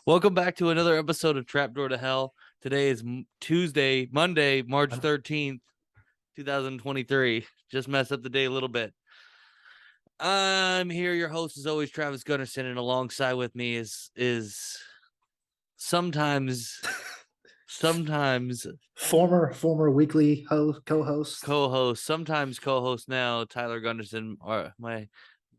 Welcome back to another episode of Trapdoor to Hell. Today is Monday, March 13th, 2023. Just messed up the day a little bit. I'm here, your host is always Travis Gunnarsson, and alongside with me is sometimes former weekly co-host. sometimes co-host now, Tyler Gunnarsson, or my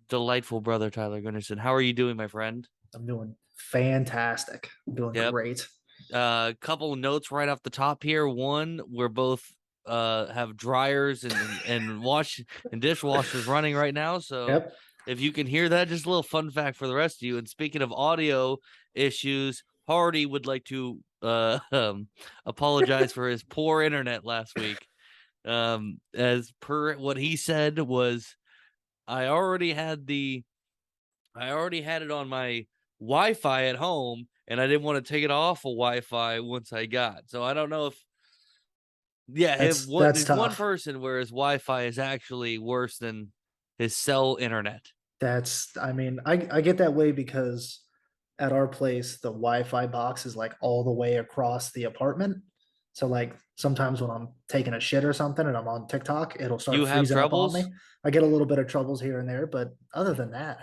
delightful brother Tyler Gunnarsson. How are you doing, my friend? I'm doing fantastic. I'm doing great. Couple of notes right off the top here. One, we're both have dryers and wash and dishwashers running right now. So if you can hear that, just a little fun fact for the rest of you. And speaking of audio issues, Hardy would like to apologize for his poor internet last week. As per what he said was, I already had it on my Wi-Fi at home, and I didn't want to take it off of Wi-Fi once I got. So I don't know if, there's one person where his Wi-Fi is actually worse than his cell internet. I get that way because at our place, the Wi-Fi box is like all the way across the apartment. So like sometimes when I'm taking a shit or something and I'm on TikTok, it'll start freezing up on me. I get a little bit of troubles here and there, but other than that,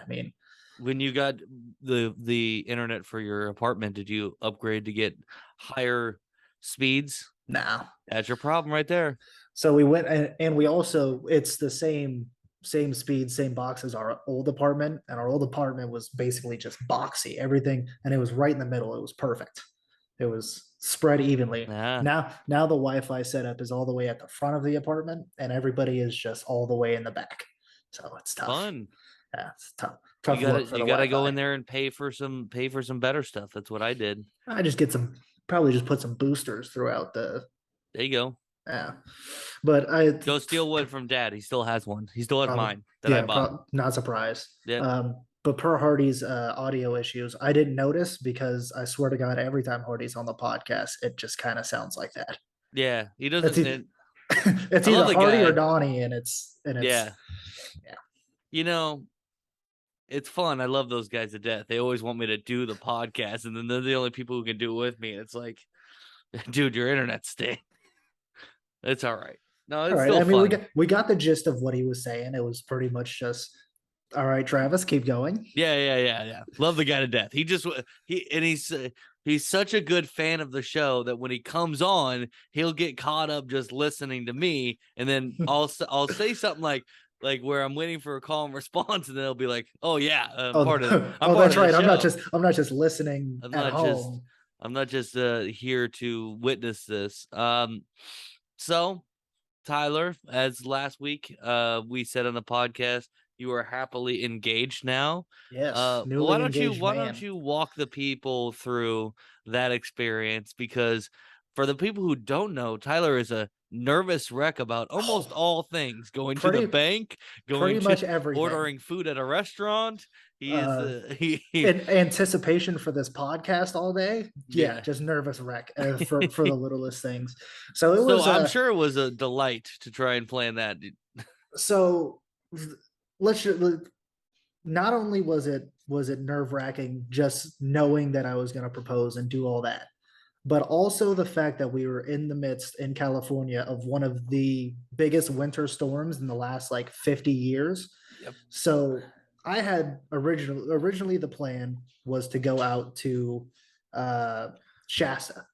when you got the internet for your apartment, did you upgrade to get higher speeds? No. That's your problem right there. So we went and we also, it's the same speed, same box as our old apartment, and our old apartment was basically just boxy, everything, and it was right in the middle. It was perfect. It was spread evenly. Now the Wi-Fi setup is all the way at the front of the apartment, and everybody is just all the way in the back. So it's tough. Fun. Yeah, it's tough. You gotta go in there and pay for some better stuff. That's what I did. I just probably just put some boosters throughout the. There you go. Yeah, but I go steal one from Dad. He still has one. He still has mine that I bought. Not surprised. Yeah. But per Hardy's audio issues, I didn't notice because I swear to God, every time Hardy's on the podcast, it just kind of sounds like that. Yeah, he doesn't. It's either Hardy or Donnie, and it's yeah. You know, it's fun. I love those guys to death. They always want me to do the podcast, and then they're the only people who can do it with me. It's like, dude, your internet stinks. It's all right. No, it's still fun. We got the gist of what he was saying. It was pretty much just, all right, Travis, keep going. Yeah. Love the guy to death. He's such a good fan of the show that when he comes on, he'll get caught up just listening to me, and then I'll say something like where I'm waiting for a call and response, and then he'll be like, "Oh yeah, that's right. I'm not just listening at home. I'm not just here to witness this." So, Tyler, as last week we said on the podcast, you are happily engaged now. Yes. Why don't you walk the people through that experience? Because for the people who don't know, Tyler is a nervous wreck about almost all things. Going to the bank, ordering food at a restaurant. He is in anticipation for this podcast all day. Yeah, just nervous wreck for the littlest things. So I'm sure it was a delight to try and plan that. So not only was it nerve-wracking just knowing that I was going to propose and do all that, but also the fact that we were in the midst in California of one of the biggest winter storms in the last like 50 years. Yep. So I had originally the plan was to go out to Shasta,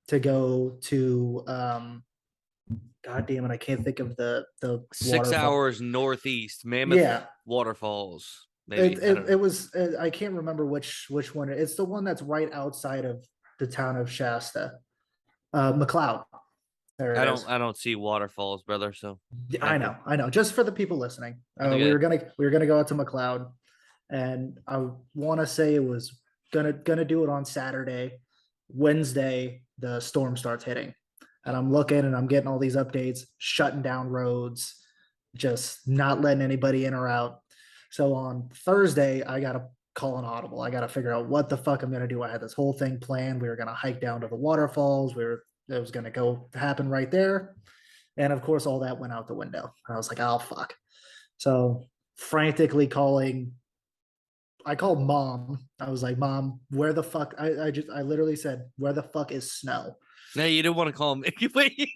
to go to God damn it, I can't think of the 6 hours northeast Mammoth waterfalls. Maybe it was I can't remember which one. It's the one that's right outside of the town of Shasta, McLeod. I don't see waterfalls, brother. So I know. Just for the people listening, we were gonna go out to McLeod, and I want to say it was gonna do it on Saturday. Wednesday, the storm starts hitting, and I'm looking and I'm getting all these updates, shutting down roads, just not letting anybody in or out. So on Thursday, I got to call an audible. I got to figure out what the fuck I'm going to do. I had this whole thing planned. We were going to hike down to the waterfalls. It was going to happen right there. And of course, all that went out the window. And I was like, oh, fuck. So frantically calling I called mom. I was like, Mom, where the fuck? I literally said, where the fuck is snow? No, you didn't want to call him. Wait.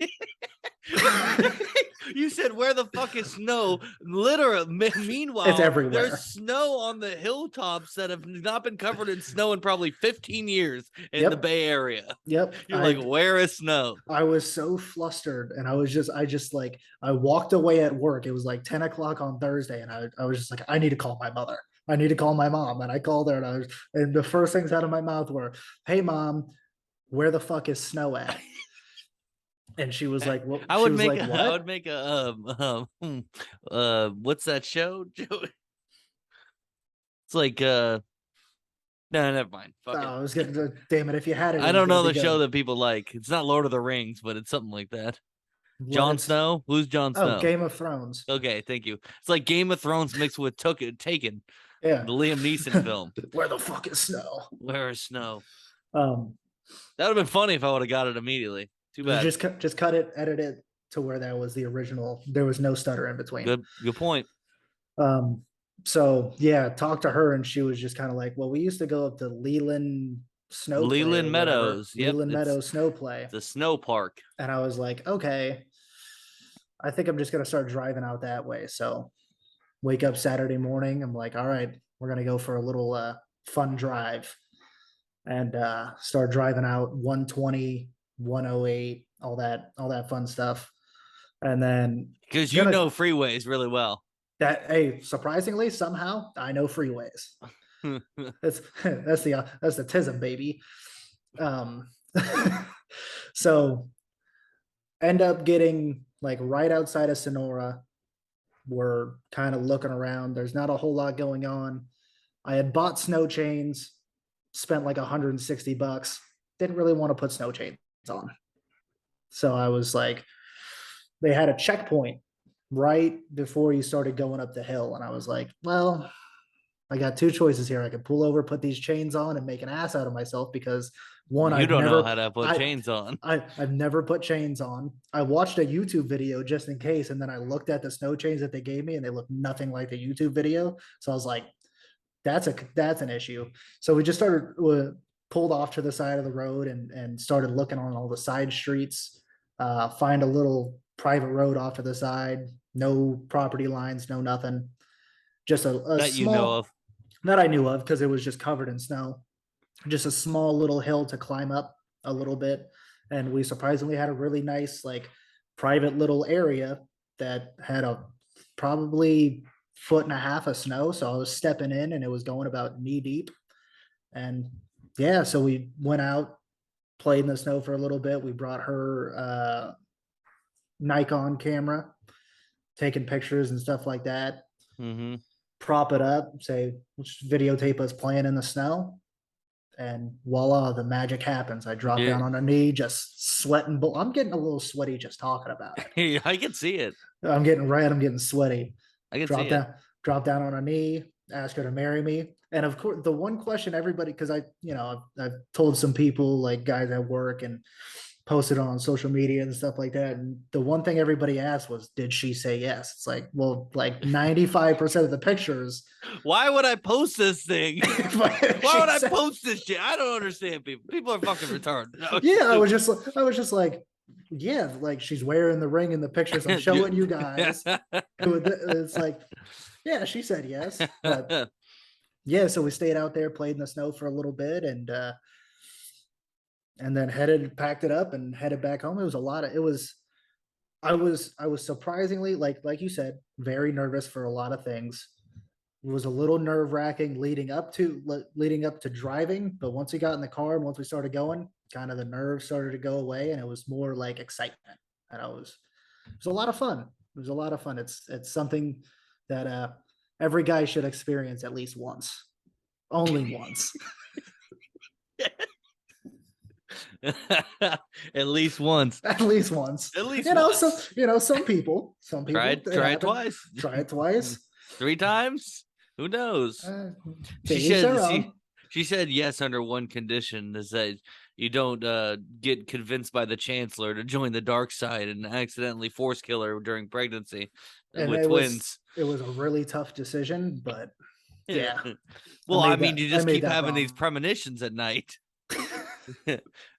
You said, where the fuck is snow? Literally, It's meanwhile, there's everywhere. snow on the hilltops that have not been covered in snow in probably 15 years in the Yep. Bay Area. Yep. You're like, where is snow? I was so flustered, and I just like I walked away at work. It was like 10 o'clock on Thursday, and I was just like, I need to call my mother. I need to call my mom. And I called her, and the first things out of my mouth were, "Hey mom, where the fuck is snow at?" And she was like, "What?" I She would was make like, a, I "What?" would make what's that show? It's like, no, never mind. Oh, Fuck it. I was gonna, damn it! If you had it, I it was don't gonna know be the show good. that people like. It's not Lord of the Rings, but it's something like that. What Jon it's Snow? Who's Jon Oh, Snow? Game of Thrones. Okay, thank you. It's like Game of Thrones mixed with Taken, Yeah. the Liam Neeson film. Where the fuck is snow? Where is snow? Um, That would have been funny if I would have got it immediately. Too bad. just cut it, edit it to where that was the original. There was no stutter in between. Good point. Um, so yeah, talked to her, and she was just kind of like, "Well, we used to go up to Leland Snow Play or Leland whatever, Meadows. Yep, Leland it's Meadows Snow Play." the snow park. And I was like, "Okay, I think I'm just gonna start driving out that way." So wake up Saturday morning, I'm like, "All right, we're gonna go for a little fun drive," and start driving out 120, 108, all that fun stuff, and then Because you gonna know freeways really well. that hey, surprisingly, somehow I know freeways. That's that's the tism, baby. Um, so end up getting like right outside of Sonora. We're kind of looking around. There's not a whole lot going on. I had bought snow chains, spent like $160. Didn't really want to put snow chains on. So I was like, they had a checkpoint right before you started going up the hill. And I was like, well, I got two choices here. I could pull over, put these chains on, and make an ass out of myself because one, You don't know how to put chains on. I've never put chains on. I watched a YouTube video just in case, and then I looked at the snow chains that they gave me, and they looked nothing like the YouTube video. So I was like, that's an issue. So we just started pulled off to the side of the road and started looking on all the side streets. Find a little private road off to the side. No property lines, no nothing. Just a That you know small of. that I knew of because it was just covered in snow. Just a small little hill to climb up a little bit, and we surprisingly had a really nice like private little area that had a probably foot and a half of snow. So I was stepping in, and it was going about knee deep. And yeah, so we went out, played in the snow for a little bit. We brought her Nikon camera, taking pictures and stuff like that. Mm-hmm. Prop it up, say, let's videotape us playing in the snow. And voila, the magic happens. I drop Yeah. down on a knee, just sweating. I'm getting a little sweaty just talking about it. I can see it. I'm getting red. I'm getting sweaty. I can see Drop it. down, drop down on a knee, ask her to marry me. And of course, the one question everybody, because I've told some people, like guys at work, and posted on social media and stuff like that. And the one thing everybody asked was, did she say yes? It's like, well, like 95% of the pictures. Why would I post this thing? Why would I post this shit? I don't understand people. People are fucking retarded. No, yeah, I was just like, yeah, like she's wearing the ring in the pictures I'm showing you guys. It's like, yeah, she said yes. But yeah, so we stayed out there, played in the snow for a little bit, and then packed it up and headed back home. It was a lot of, it was, I was surprisingly, like you said, very nervous for a lot of things. It was a little nerve wracking leading up to driving, but once we got in the car and once we started going, kind of the nerves started to go away, and it was more like excitement. And it was a lot of fun. It was a lot of fun. It's something that every guy should experience at least once, only once. At least once. At least once. At least once. Some people try it twice. Try it twice. 3 times. Who knows? She said yes under one condition, is that you don't get convinced by the chancellor to join the dark side and accidentally force kill her during pregnancy with twins. It was a really tough decision, but Yeah, Well, I mean, you I just made keep that having these wrong. premonitions at night.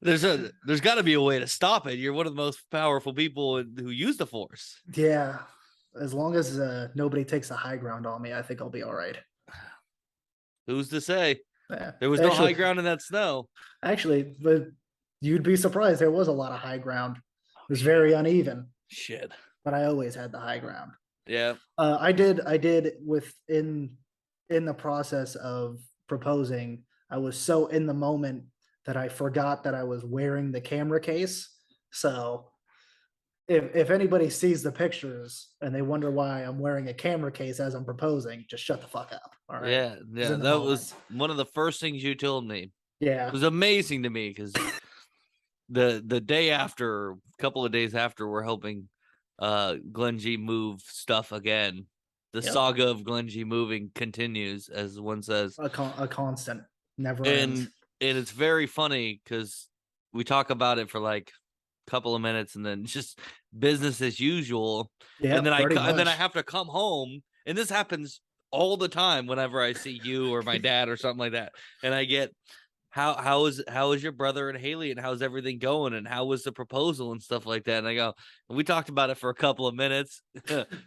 There's got to be a way to stop it. You're one of the most powerful people who use the force. Yeah, as long as nobody takes the high ground on me, I think I'll be all right. Who's to say? Yeah. There was no high ground in that snow. Actually, but you'd be surprised. There was a lot of high ground. Oh, It was very uneven, shit. but I always had the high ground. Yeah. I did in the process of proposing. I was so in the moment that I forgot that I was wearing the camera case. So if anybody sees the pictures and they wonder why I'm wearing a camera case as I'm proposing, just shut the fuck up. All right. Yeah. It's Yeah. in the That moment. was one of the first things you told me. It Yeah. was amazing to me because the day after, a couple of days after, we're helping Glenn G move stuff again. The Yep. saga of Glenn G moving continues, as one says. A constant. Never ends. And it's very funny because we talk about it for like a couple of minutes and then just business as usual. Yeah, And then pretty I much. have to come home, and this happens all the time whenever I see you or my dad or something like that. And I get how is your brother and Haley, and how's everything going, and how was the proposal and stuff like that. And I go, we talked about it for a couple of minutes.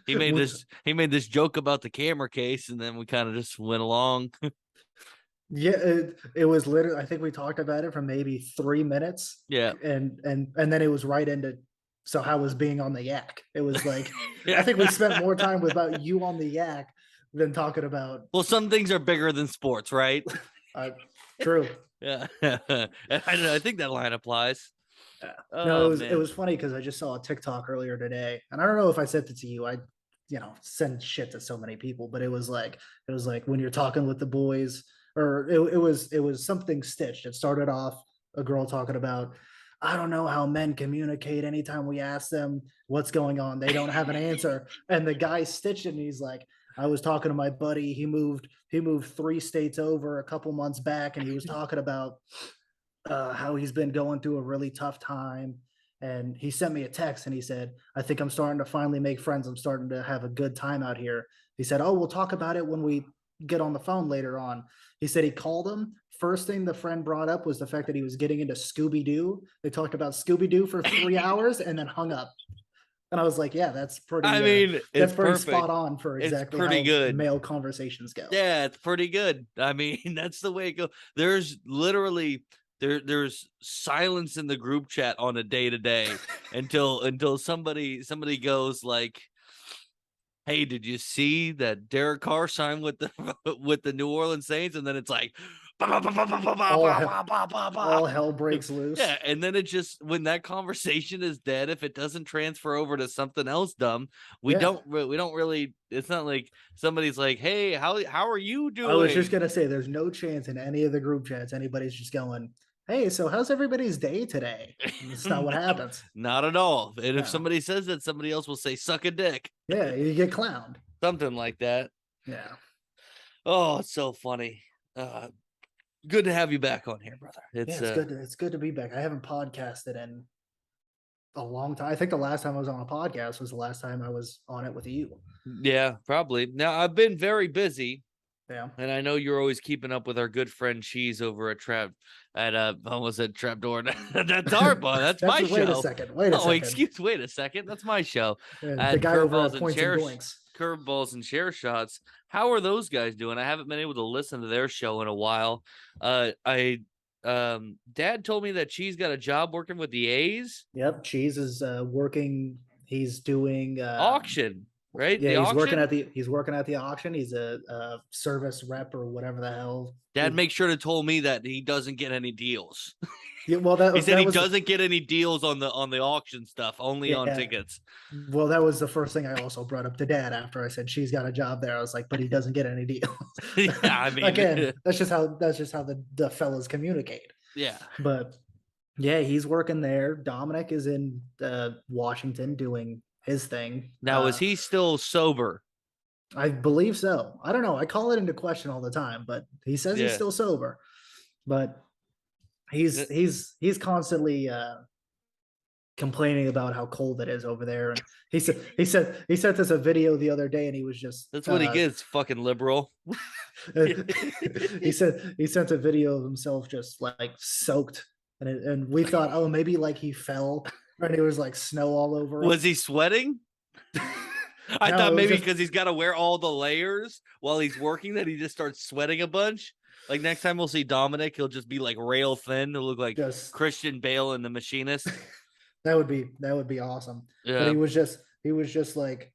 he made this joke about the camera case, and then we kind of just went along. Yeah, it was literally. I think we talked about it for maybe 3 minutes. Yeah. And then it was right into. So how was being on the yak? It was like I Yeah. think we spent more time about you on the yak than talking about. Well, some things are bigger than sports, right? Uh, True. Yeah. I think that line applies. Yeah. No, Oh it man. was funny because I just saw a TikTok earlier today, and I don't know if I sent it to you. I, send shit to so many people, but it was like when you're talking with the boys, or it was something stitched. It started off a girl talking about, I don't know how men communicate. Anytime we ask them what's going on, they don't have an answer. And the guy stitched it, and he's like, I was talking to my buddy. He moved 3 states over a couple months back, and he was talking about how he's been going through a really tough time. And he sent me a text and he said, I think I'm starting to finally make friends. I'm starting to have a good time out here. He said, oh, we'll talk about it when we get on the phone later on. He said he called him. First thing the friend brought up was the fact that he was getting into Scooby Doo. They talked about Scooby Doo for 3 hours and then hung up. And I was like, yeah, I mean, that's it's pretty perfect. spot on for It's exactly pretty how good. male conversations go. Yeah, it's pretty good. I mean, that's the way it goes. There's literally there's silence in the group chat on a day to day until somebody goes like, hey, did you see that Derek Carr signed with the with the New Orleans Saints? And then it's like All hell breaks loose. yeah, and then it just, when that conversation is dead, if it doesn't transfer over to something else dumb, we Yeah. don't really, it's not like somebody's like, hey, how are you I was just doing? gonna say, there's no chance in any of the group chats anybody's just going, "Hey, so how's everybody's day today?" That's not what happens. Not at all. And if No. somebody says that, somebody else will say, suck a dick. Yeah, you get clowned. Something like that. Yeah, Oh, it's so funny. Good to have you back on here, brother. yeah, It's it's good to be back. I haven't podcasted in a long time. I think the last time I was on a podcast was the last time I was on it with you. yeah, probably. Now I've been very busy, Yeah, and I know you're always keeping up with our good friend Cheese over at almost at Trapdoor. That's our bar. That's that's my wait a show. second. Wait a Oh, second. wait a second. That's my show. The At guy over at Points and Doinks. Curveballs and Share Shots. How are those guys doing? I haven't been able to listen to their show in a while. I Dad told me that Cheese got a job working with the A's. Yep, Cheese is working. He's doing Auction, right? yeah, The auction. he's working at the auction. He's a service rep or whatever the hell. Dad makes sure to tell me that he doesn't get any deals. Yeah, well, He said that he was doesn't get any deals on the auction stuff, only on yeah. tickets. Well, that was the first thing I also brought up to Dad after I said she's got a job there. I was like, but he doesn't get any deals. Yeah, I mean, Again, that's just how the fellas communicate. yeah. But yeah, he's working there. Dominic is in Washington doing his thing. Now, is he still sober? I believe so. I don't know. I call it into question all the time, but he says he's Yeah. still sober. But he's constantly complaining about how cold it is over there. And he sent us a video the other day, and he was just That's what he gets, fucking liberal. he said he sent a video of himself just like soaked, and we thought, oh, maybe like he fell and it was like snow all over him. Was he sweating? I No, thought it was maybe just because he's got to wear all the layers while he's working that he just starts sweating a bunch. Like next time we'll see Dominic, he'll just be like rail thin. He'll look like just Christian Bale in The Machinist. that would be awesome. But Yeah. he was just like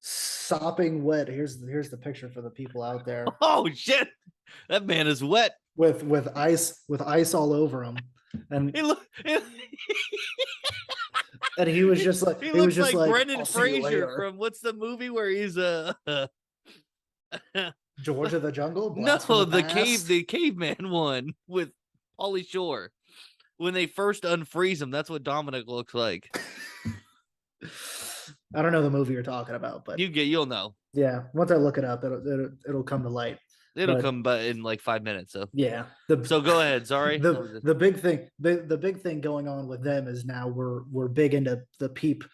sopping wet. Here's the picture for the people out there Oh shit, that man is wet. with ice all over him, and He look. and he was just like He he was looks just like like, Brendan I'll see you Fraser later. from what's the movie where he's George of the Jungle. no, Blast from the caveman one with Pauly Shore. When they first unfreeze him, that's what Dominic looks like. I don't know the movie you're talking about, but You'll know. yeah, once I look it up, it'll come to light. It'll come but in like 5 minutes. So yeah, so go ahead. Sorry. the big thing going on with them is now we're big into the peep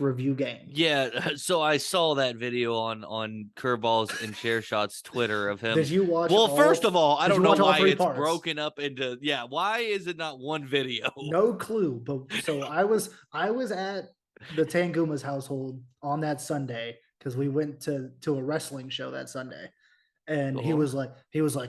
review game. Yeah, so I saw that video on Curveballs and Chair Shots Twitter of him. Did you watch? Well, first of all, I don't know why it's parts? broken up into. Yeah, why is it not one video? No clue. But so I was at the Tanguma's household on that Sunday because we went to a wrestling show that Sunday, and he was like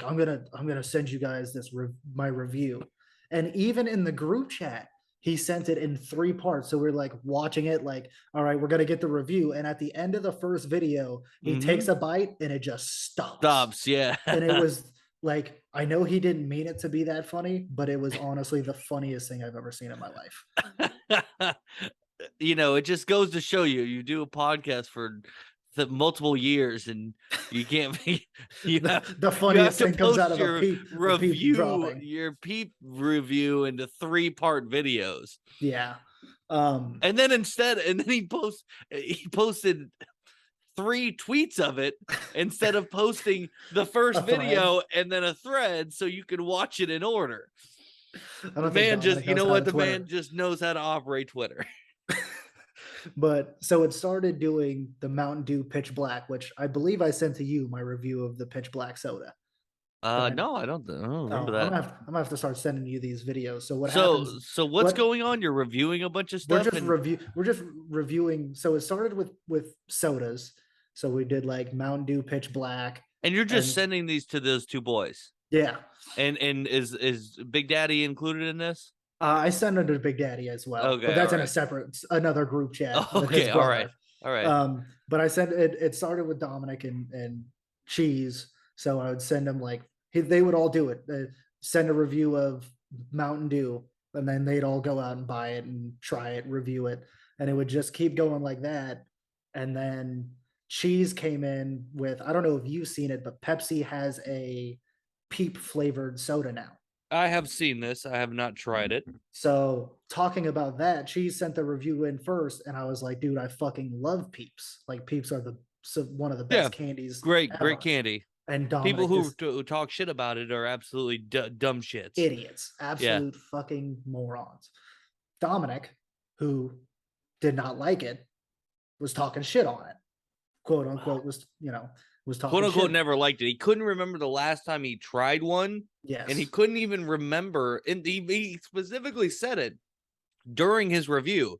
I'm gonna send you guys this my review, and even in the group chat he sent it in 3 parts. So we're like watching it like, all right, we're gonna get the review, and at the end of the first video he takes a bite and it just stops. Yeah. And it was like, I know he didn't mean it to be that funny, but it was honestly the funniest thing I've ever seen in my life. It just goes to show you do a podcast for the multiple years and you can't be the funniest thing comes out of your review, your peep review into 3-part videos. Yeah. And then he posted 3 tweets of it instead of posting the first video and then a thread so you can watch it in order. The man just knows how to operate Twitter. But so it started doing the Mountain Dew Pitch Black, which I believe I sent to you my review of the Pitch Black soda. No, I don't remember that. I'm gonna have to start sending you these videos. So what's going on? You're reviewing a bunch of stuff. We're just reviewing. So it started with sodas. So we did like Mountain Dew Pitch Black, and you're just sending these to those 2 boys. Yeah. And is Big Daddy included in this? I send it to Big Daddy as well. Okay, but that's in another group chat. Okay, all right. But I said it started with Dominic and Cheese, so I would send them they would all do it. Send a review of Mountain Dew, and then they'd all go out and buy it and try it, review it, and it would just keep going like that. And then Cheese came in with, I don't know if you've seen it, but Pepsi has a peep flavored soda now. I have seen this. I have not tried it. So talking about that, Cheese sent the review in first, and I was like, dude, I fucking love Peeps. Like, Peeps are one of the best candies. Great candy. And Dominic, people who talk shit about it are absolutely dumb shits. Idiots. Absolute fucking morons. Dominic, who did not like it, was talking shit on it. Quote unquote, was talking quote unquote shit. Never liked it. He couldn't remember the last time he tried one. Yes. And he couldn't even remember, and he specifically said it during his review.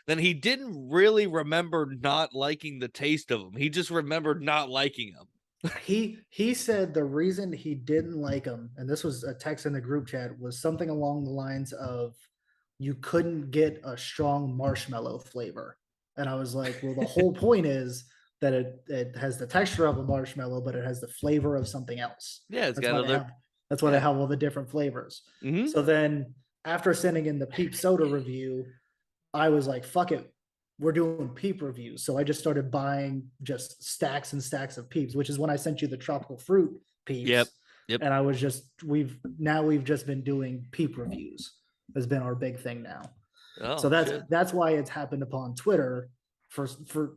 Then he didn't really remember not liking the taste of them. He just remembered not liking them. He said the reason he didn't like them, and this was a text in the group chat, was something along the lines of, you couldn't get a strong marshmallow flavor. And I was like, well, the whole point is that it has the texture of a marshmallow, but it has the flavor of something else. Yeah, that's why they have all the different flavors. Mm-hmm. So then after sending in the Peep soda review, I was like, fuck it, we're doing Peep reviews. So I just started buying just stacks and stacks of Peeps, which is when I sent you the tropical fruit Peeps. Yep. And I was we've just been doing Peep reviews. Has been our big thing now. Oh, so that's why it's happened upon Twitter. For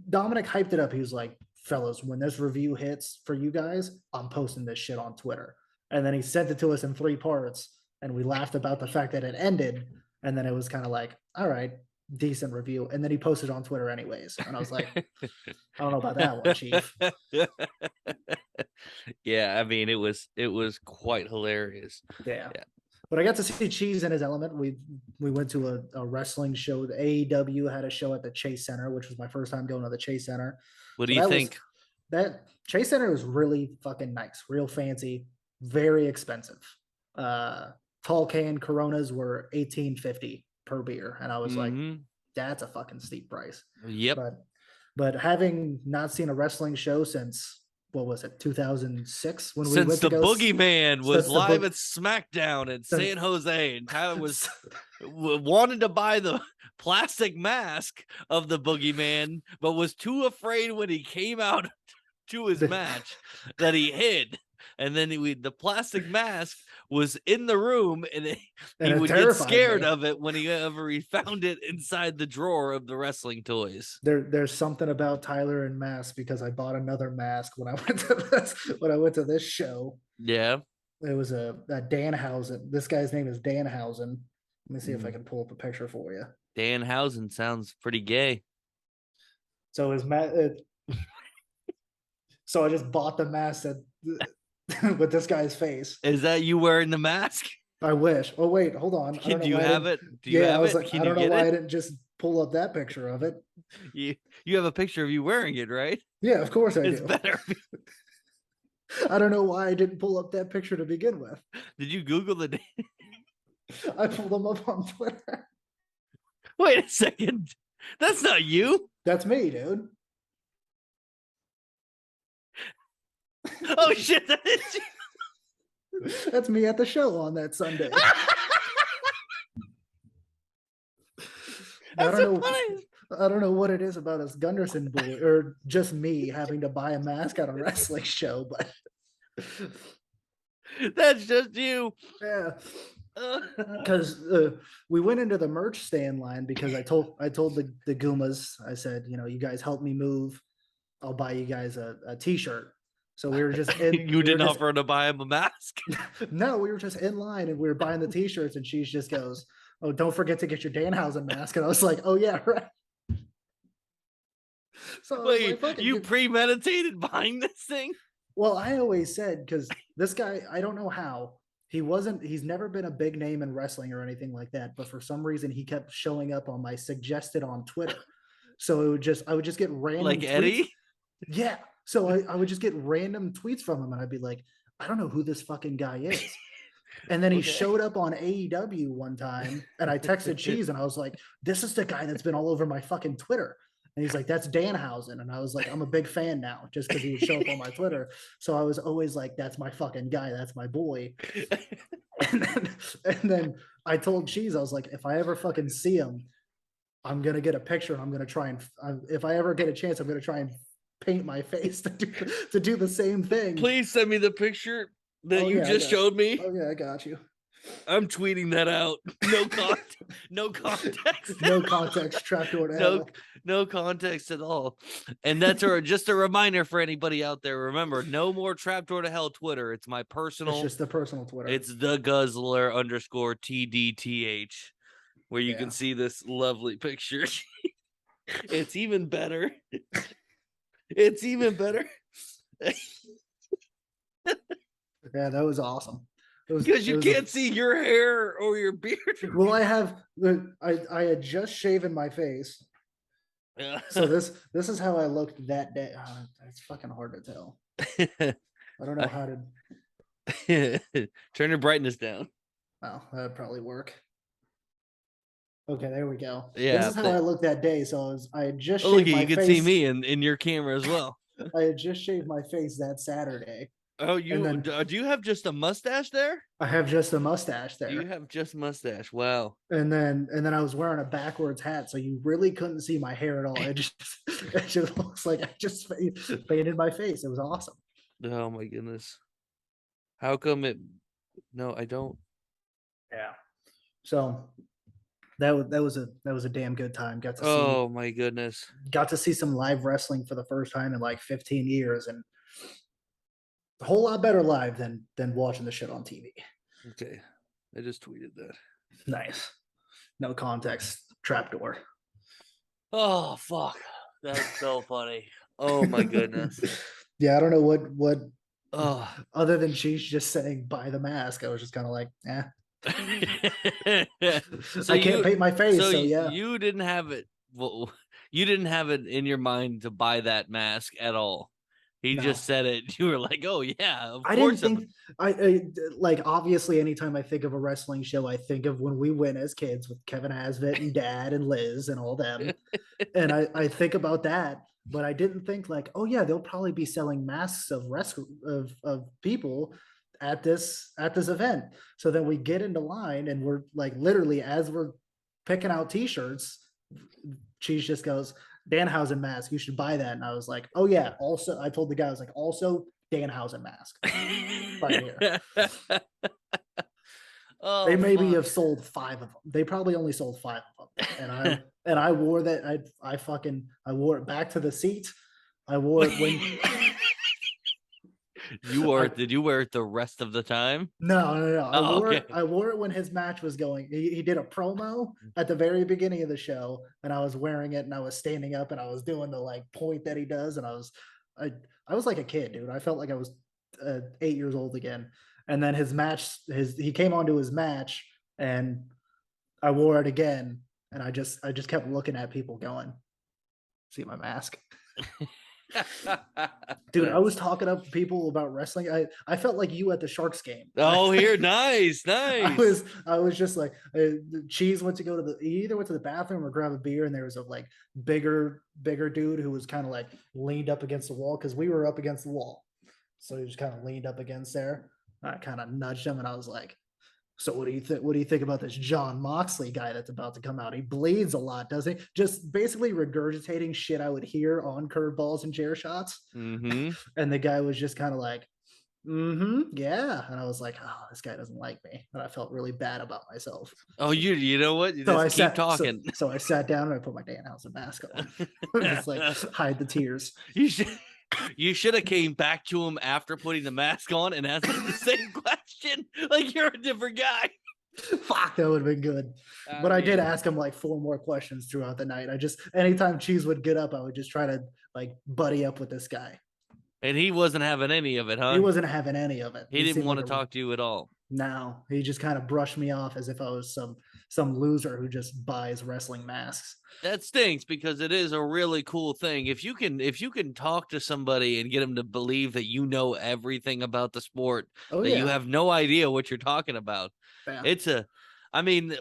Dominic hyped it up. He was like, fellas, when this review hits for you guys, I'm posting this shit on Twitter. And then he sent it to us in 3 parts, and we laughed about the fact that it ended. And then it was kind of like, all right, decent review. And then he posted on Twitter anyways. And I was like, I don't know about that one, Chief. Yeah, I mean it was quite hilarious. Yeah. Yeah. But I got to see Cheese in his element. We went to a wrestling show. The AEW had a show at the Chase Center, which was my first time going to the Chase Center. What do So you that was think? that Chase Center was really fucking nice, real fancy, very expensive. Uh Tall can Coronas were 18.50 per beer. And I was like, Mm-hmm. that's a fucking steep price. Yep. But having not seen a wrestling show since what was it, 2006 when we Since went to the go Boogeyman was since the live book at SmackDown in since San Jose, and Tyler was wanted to buy the plastic mask of the Boogeyman, but was too afraid when he came out to his the, match that he hid. And then the plastic mask was in the room, and and he it would get terrified scared me. of it whenever he found it inside the drawer of the wrestling toys. There's something about Tyler and masks because I bought another mask when I went to this show. Yeah. It was a Danhausen. This guy's name is Danhausen. Let me see if I Mm. can pull up a picture for you. Danhausen sounds pretty gay. So his so I just bought the mask that with this guy's face. Is that you wearing the mask? I wish. Oh wait, hold on. I don't Do know you why I have didn't. it? Do you Yeah, I have was it? like, I Can you don't know get why it? I didn't just pull up that picture of it. You have a picture of you wearing it, right? Yeah, of course I It's do. better. I don't know why I didn't pull up that picture to begin with. Did you Google the? I pulled them up on Twitter. Wait a second. That's not you. That's me, dude. Oh shit! That is you. That's me at the show on that Sunday. I That's don't so know. funny. I don't know what it is about us Gunderson boy or just me having to buy a mask at a wrestling show, but That's just you. yeah. Because we went into the merch stand line because I told the Goomas, I said, you guys help me move, I'll buy you guys a t-shirt. So we were just in You we were didn't just offer to buy him a mask. no, we were just in line and we were buying the t-shirts and she just goes, oh, don't forget to get your Danhausen mask. And I was like, oh yeah, right. So I was like, Wait, fuck you it. premeditated buying this thing? Well, I always said, because this guy, I don't know how, he's never been a big name in wrestling or anything like that, but for some reason he kept showing up on my suggested on Twitter. So I would just get random Like tweets. Eddie? Yeah. So I would just get random tweets from him and I'd be like, I don't know who this fucking guy is. And then he Okay. showed up on AEW one time and I texted Cheese and I was like, this is the guy that's been all over my fucking Twitter. And he's like, that's Danhausen. And I was like, I'm a big fan now just because he would show up on my Twitter. So I was always like, that's my fucking guy. That's my boy. And then I told Cheese, I was like, if I ever fucking see him, I'm going to get a picture and I'm going to try and, if I ever get a chance, I'm going to try and paint my face to do the same thing. Please send me the picture that Oh, you yeah, just showed me. Oh, yeah, I got you. I'm tweeting that out. No context. No context. No context. Trapdoor to no, hell. no context at all. And that's just a reminder for anybody out there. Remember, no more Trapdoor to Hell Twitter. It's my personal. It's just the personal Twitter. It's the Guzzler _TDTH, where you can see this lovely picture. It's even better. It's even better. Yeah, that was awesome. Because you can't see your hair or your beard. Well, I had just shaven my face. So this is how I looked that day. Oh, it's fucking hard to tell. I don't know how to turn your brightness down. Oh, that'd probably work. Okay, there we go. Yeah, this is how I looked that day. So I had just look, shaved my you face. can see me in your camera as well. I had just shaved my face that Saturday. Oh, do you have just a mustache there? I have just a mustache there. You have just mustache. Wow. And then I was wearing a backwards hat, so you really couldn't see my hair at all. It just looks like I just painted my face. It was awesome. Oh my goodness. How come it? No, I don't. Yeah. So that was a damn good time. Oh my goodness. Got to see some live wrestling for the first time in like 15 years, and a whole lot better live than watching the shit on TV. Okay, I just tweeted that. Nice. No context. Trapdoor. Oh fuck, that's so funny. Oh my goodness. Yeah, I don't know what Oh. other than she's just saying buy the mask. I was just kind of like, so I can't you paint my face, so so yeah. you didn't have it. Well, you didn't have it in your mind to buy that mask at all. He No. just said it. You were like, "Oh yeah, of I didn't course." think I like obviously anytime I think of a wrestling show, I think of when we went as kids with Kevin Hasvett and Dad and Liz and all them. And I think about that, but I didn't think like, oh yeah, they'll probably be selling masks of of people at this event. So then we get into line and we're like literally as we're picking out t-shirts, Cheese just goes, Danhausen mask, you should buy that. And I was like, oh yeah. Also, I told the guy, I was like, also Danhausen mask right here. They Oh maybe fuck. have sold 5 of them. They probably only sold 5 of them. And I wore that. I wore it back to the seat. I wore it when You wore I it. Did you wear it the rest of the time? no. Oh, okay. I wore it when his match was going. He did a promo at the very beginning of the show, and I was wearing it and I was standing up and I was doing the like point that he does, and I I was like a kid, dude. I felt like I was 8 years old again. And then his match, he came onto his match, and I wore it again, and I just kept looking at people going, "See my mask." Dude, I was talking up people about wrestling. I felt like you at the Sharks game. Oh, here, nice, nice. I was just like Cheese went to go to the he either went to the bathroom or grab a beer, and there was a like bigger dude who was kind of like leaned up against the wall because we were up against the wall, so he just kind of leaned up against there. I kind of nudged him, and I was like, so what do you think? What do you think about this John Moxley guy that's about to come out? He bleeds a lot, doesn't he? Just basically regurgitating shit I would hear on curveballs and chair shots. Mm-hmm. And the guy was just kind of like, yeah. And I was like, oh, this guy doesn't like me. And I felt really bad about myself. Oh, you know what? You So just keep talking. so I sat down and I put my Danhausen mask on. Just like hide the tears. You should you should have came back to him after putting the mask on and asked him the same question. Like you're a different guy. Fuck, that would have been good. But I did ask him like 4 more questions throughout the night. I just anytime Cheese would get up, I would just try to like buddy up with this guy. And he wasn't having any of it, huh? He wasn't having any of it. He didn't want to like talk to you at all. No, he just kind of brushed me off as if I was some loser who just buys wrestling masks. That stinks because it is a really cool thing. If you can talk to somebody and get them to believe that you know everything about the sport, that you have no idea what you're talking about. Yeah. I mean,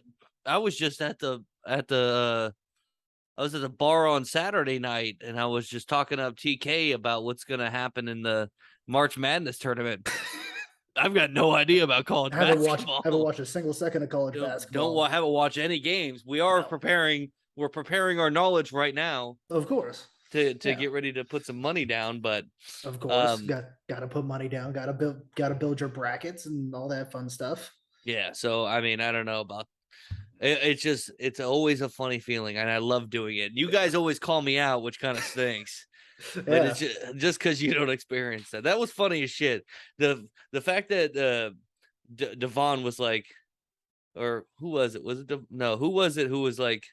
I was just at the I was at the bar on Saturday night and I was just talking up TK about what's going to happen in the March Madness tournament. I've got no idea about college basketball. Haven't watched a single second of college basketball. Haven't watched any games. We are preparing. We're preparing our knowledge right now. Of course. To get ready to put some money down, but of course, got to put money down. Got to build your brackets and all that fun stuff. Yeah. So I mean, I don't know about. It's always a funny feeling, and I love doing it. You guys always call me out, which kind of stinks. But it's just because you don't experience that. That was funny as shit. The fact that Devon was like, or who was it? Was it who was it who was like,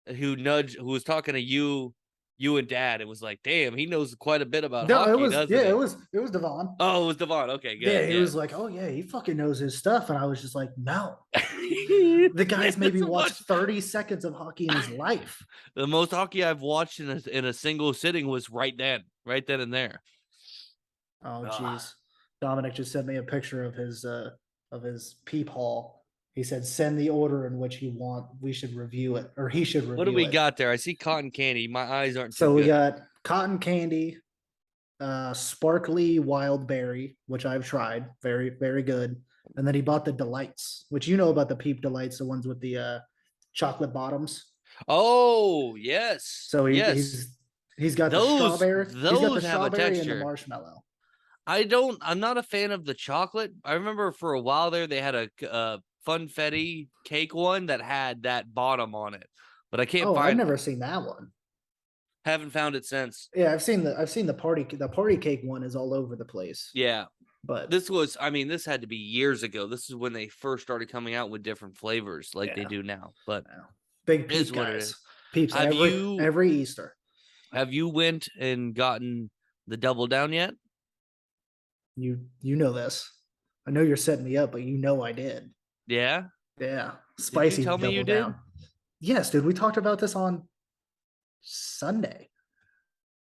who was talking to you and Dad? It was like, damn, he knows quite a bit about hockey. It was Devon. Oh, it was Devon. Okay, good. Yeah, he was like, oh yeah, he fucking knows his stuff, and I was just like, no. The guy's maybe watched 30 seconds of hockey in his life. The most hockey I've watched in a single sitting was right then and there. Oh jeez. Dominic just sent me a picture of his peep hall. He said, send the order in which we should review it, or he should review it. What do we got there? I see cotton candy. My eyes aren't so we got cotton candy, sparkly wild berry, which I've tried. Very, very good. And then he bought the delights, which you know about the Peep Delights, the ones with the chocolate bottoms. Oh, yes. So he's got the strawberry. He's got the strawberry and the marshmallow. I'm not a fan of the chocolate. I remember for a while there they had a funfetti cake one that had that bottom on it, but I can't find. I've never seen that one. Haven't found it since. Yeah, I've seen the party cake one is all over the place. Yeah. But this had to be years ago. This is when they first started coming out with different flavors like they do now. But big it is peep what it is. guys. Peeps Have every Easter. Have you went and gotten the Double Down yet? You know this. I know you're setting me up, but you know I did. Yeah. Yeah. Did you Spicy tell me you Double did? Down. Yes, dude. We talked about this on Sunday.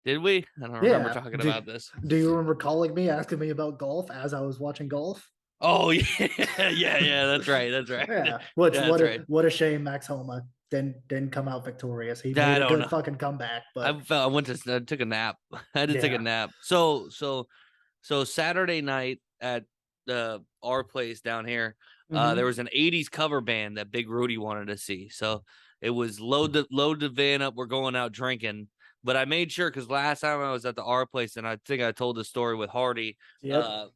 Did we? I don't remember Yeah. talking about this. Do you remember calling me, asking me about golf as I was watching golf? Oh yeah, yeah. That's right. That's right. Yeah. Yeah, that's right. What a shame Max Homa didn't come out victorious. He I made a don't good know. fucking comeback, but I took a nap. I had to take a yeah. nap. So Saturday night at our place down here, there was an 80s cover band that Big Rudy wanted to see. So it was load the van up, we're going out drinking. But I made sure, because last time I was at the our place, and I think I told the story with Hardy. Yep.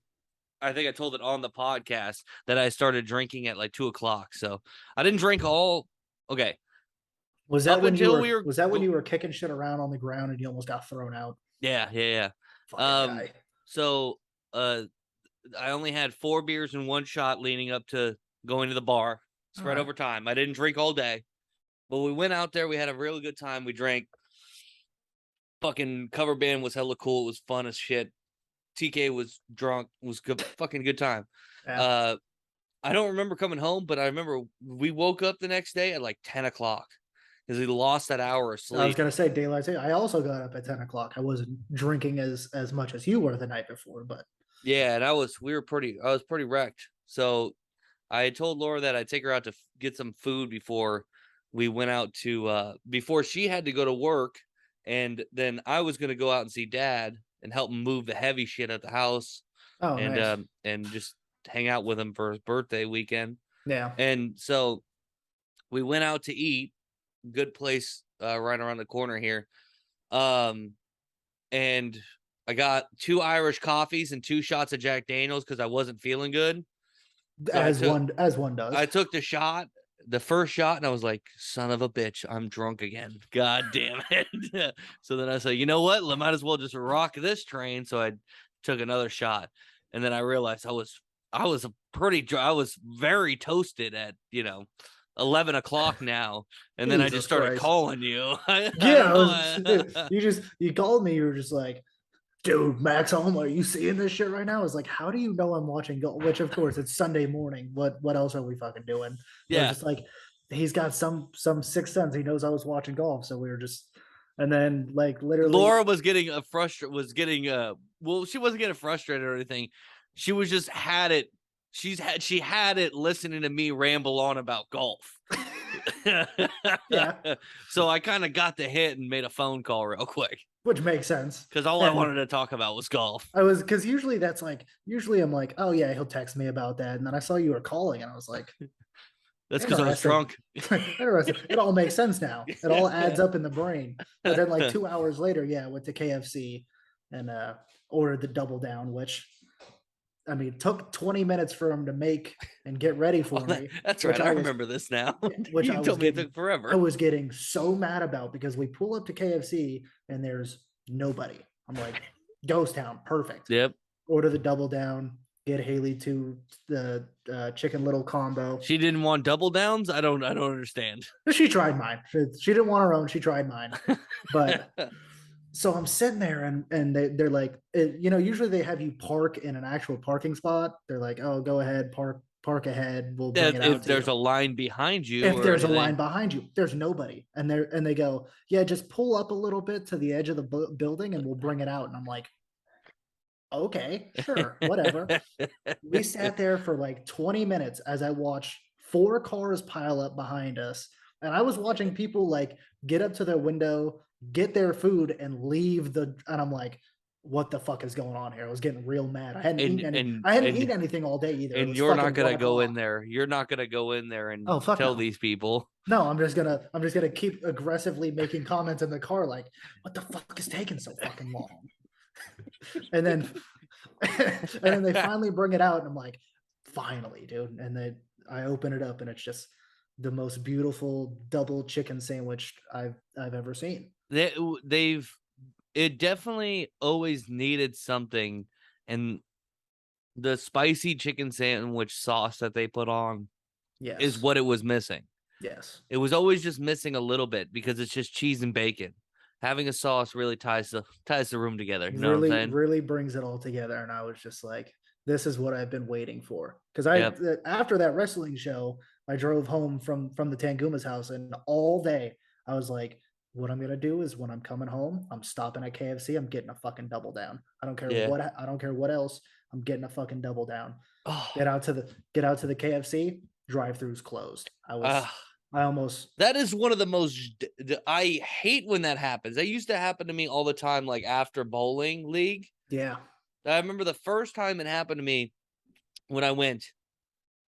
I think I told it on the podcast that I started drinking at like 2:00. So I didn't drink all. Okay. Was that Up when until we were when you were kicking shit around on the ground and you almost got thrown out? yeah. Fucking guy. So I only had 4 beers and 1 shot leading up to going to the bar, spread over time. I didn't drink all day, but we went out there. We had a really good time. We drank. Fucking cover band was hella cool. It was fun as shit. TK was drunk. It was good, fucking good time. Yeah. I don't remember coming home, but I remember we woke up the next day at like 10:00 because we lost that hour of sleep. I was gonna say daylight saving. I also got up at 10 o'clock. I wasn't drinking as much as you were the night before, but yeah, and I was pretty wrecked. So I told Laura that I'd take her out to get some food before we went out to before she had to go to work, and then I was gonna go out and see Dad and help him move the heavy shit at the house, nice. And just hang out with him for his birthday weekend. Yeah. And so we went out to eat, good place right around the corner here. And I got 2 Irish coffees and 2 shots of Jack Daniels because I wasn't feeling good. So as one does. I took the first shot, and I was like, son of a bitch, I'm drunk again. God damn it. So then I said, you know what? I might as well just rock this train. So I took another shot. And then I realized I was very toasted at, 11:00 now. And then I just started calling you. You called me. You were just like, dude, Max Homa, are you seeing this shit right now? It's like, how do you know I'm watching golf? Which, of course, it's Sunday morning. What else are we fucking doing? Yeah. Just like, he's got some sixth sense. He knows I was watching golf, so we were just, and then like literally, Laura was getting well, she wasn't getting frustrated or anything. She was just had it. She had it listening to me ramble on about golf. Yeah. So I kind of got the hit and made a phone call real quick. Which makes sense. Because all I wanted to talk about was golf. Because usually I'm like, oh yeah, he'll text me about that. And then I saw you were calling and I was like, that's because I was drunk. It all makes sense now. It all adds up in the brain. But then like 2 hours later, I went to KFC and ordered the Double Down, which I mean took 20 minutes for him to make and get ready for me. That's right. I remember this now. Which you told me it took forever. I was getting so mad about because we pull up to KFC and there's nobody. I'm like, ghost town, perfect. Yep. Order the Double Down. Get Haley to the chicken little combo. She didn't want double downs. I don't understand. She tried mine. She didn't want her own. She tried mine. But so I'm sitting there and they're like, usually they have you park in an actual parking spot. They're like, oh, go ahead, park ahead. We'll bring it out. If there's a line behind you, if there's a line behind you, there's nobody. And they go, yeah, just pull up a little bit to the edge of the building and we'll bring it out. And I'm like, okay, sure, whatever. We sat there for like 20 minutes as I watched 4 cars pile up behind us. And I was watching people like get up to their window, get their food, and leave and I'm like, what the fuck is going on here? I was getting real mad. I hadn't eaten anything all day either. And you're not gonna go in there. You're not gonna go in there and tell these people. No, I'm just gonna keep aggressively making comments in the car like, what the fuck is taking so fucking long? and then they finally bring it out and I'm like, finally, dude. And I open it up and it's just the most beautiful double chicken sandwich I've ever seen. It definitely always needed something, and the spicy chicken sandwich sauce that they put on is Yes. what it was missing. Yes. It was always just missing a little bit because it's just cheese and bacon. Having a sauce really ties the room together. You know what I'm Really, saying? really brings it all together. And I was just like, this is what I've been waiting for. Because Yep. after that wrestling show, I drove home from the Tanguma's house, and all day I was like, what I'm gonna do is when I'm coming home, I'm stopping at KFC. I'm getting a fucking double down. Yeah. I don't care what else. I'm getting a fucking double down. Oh, Get out to the KFC. Drive-throughs closed. I almost that is one of the most. I hate when that happens. That used to happen to me all the time, like after bowling league. yeah I remember the first time it happened to me when I went.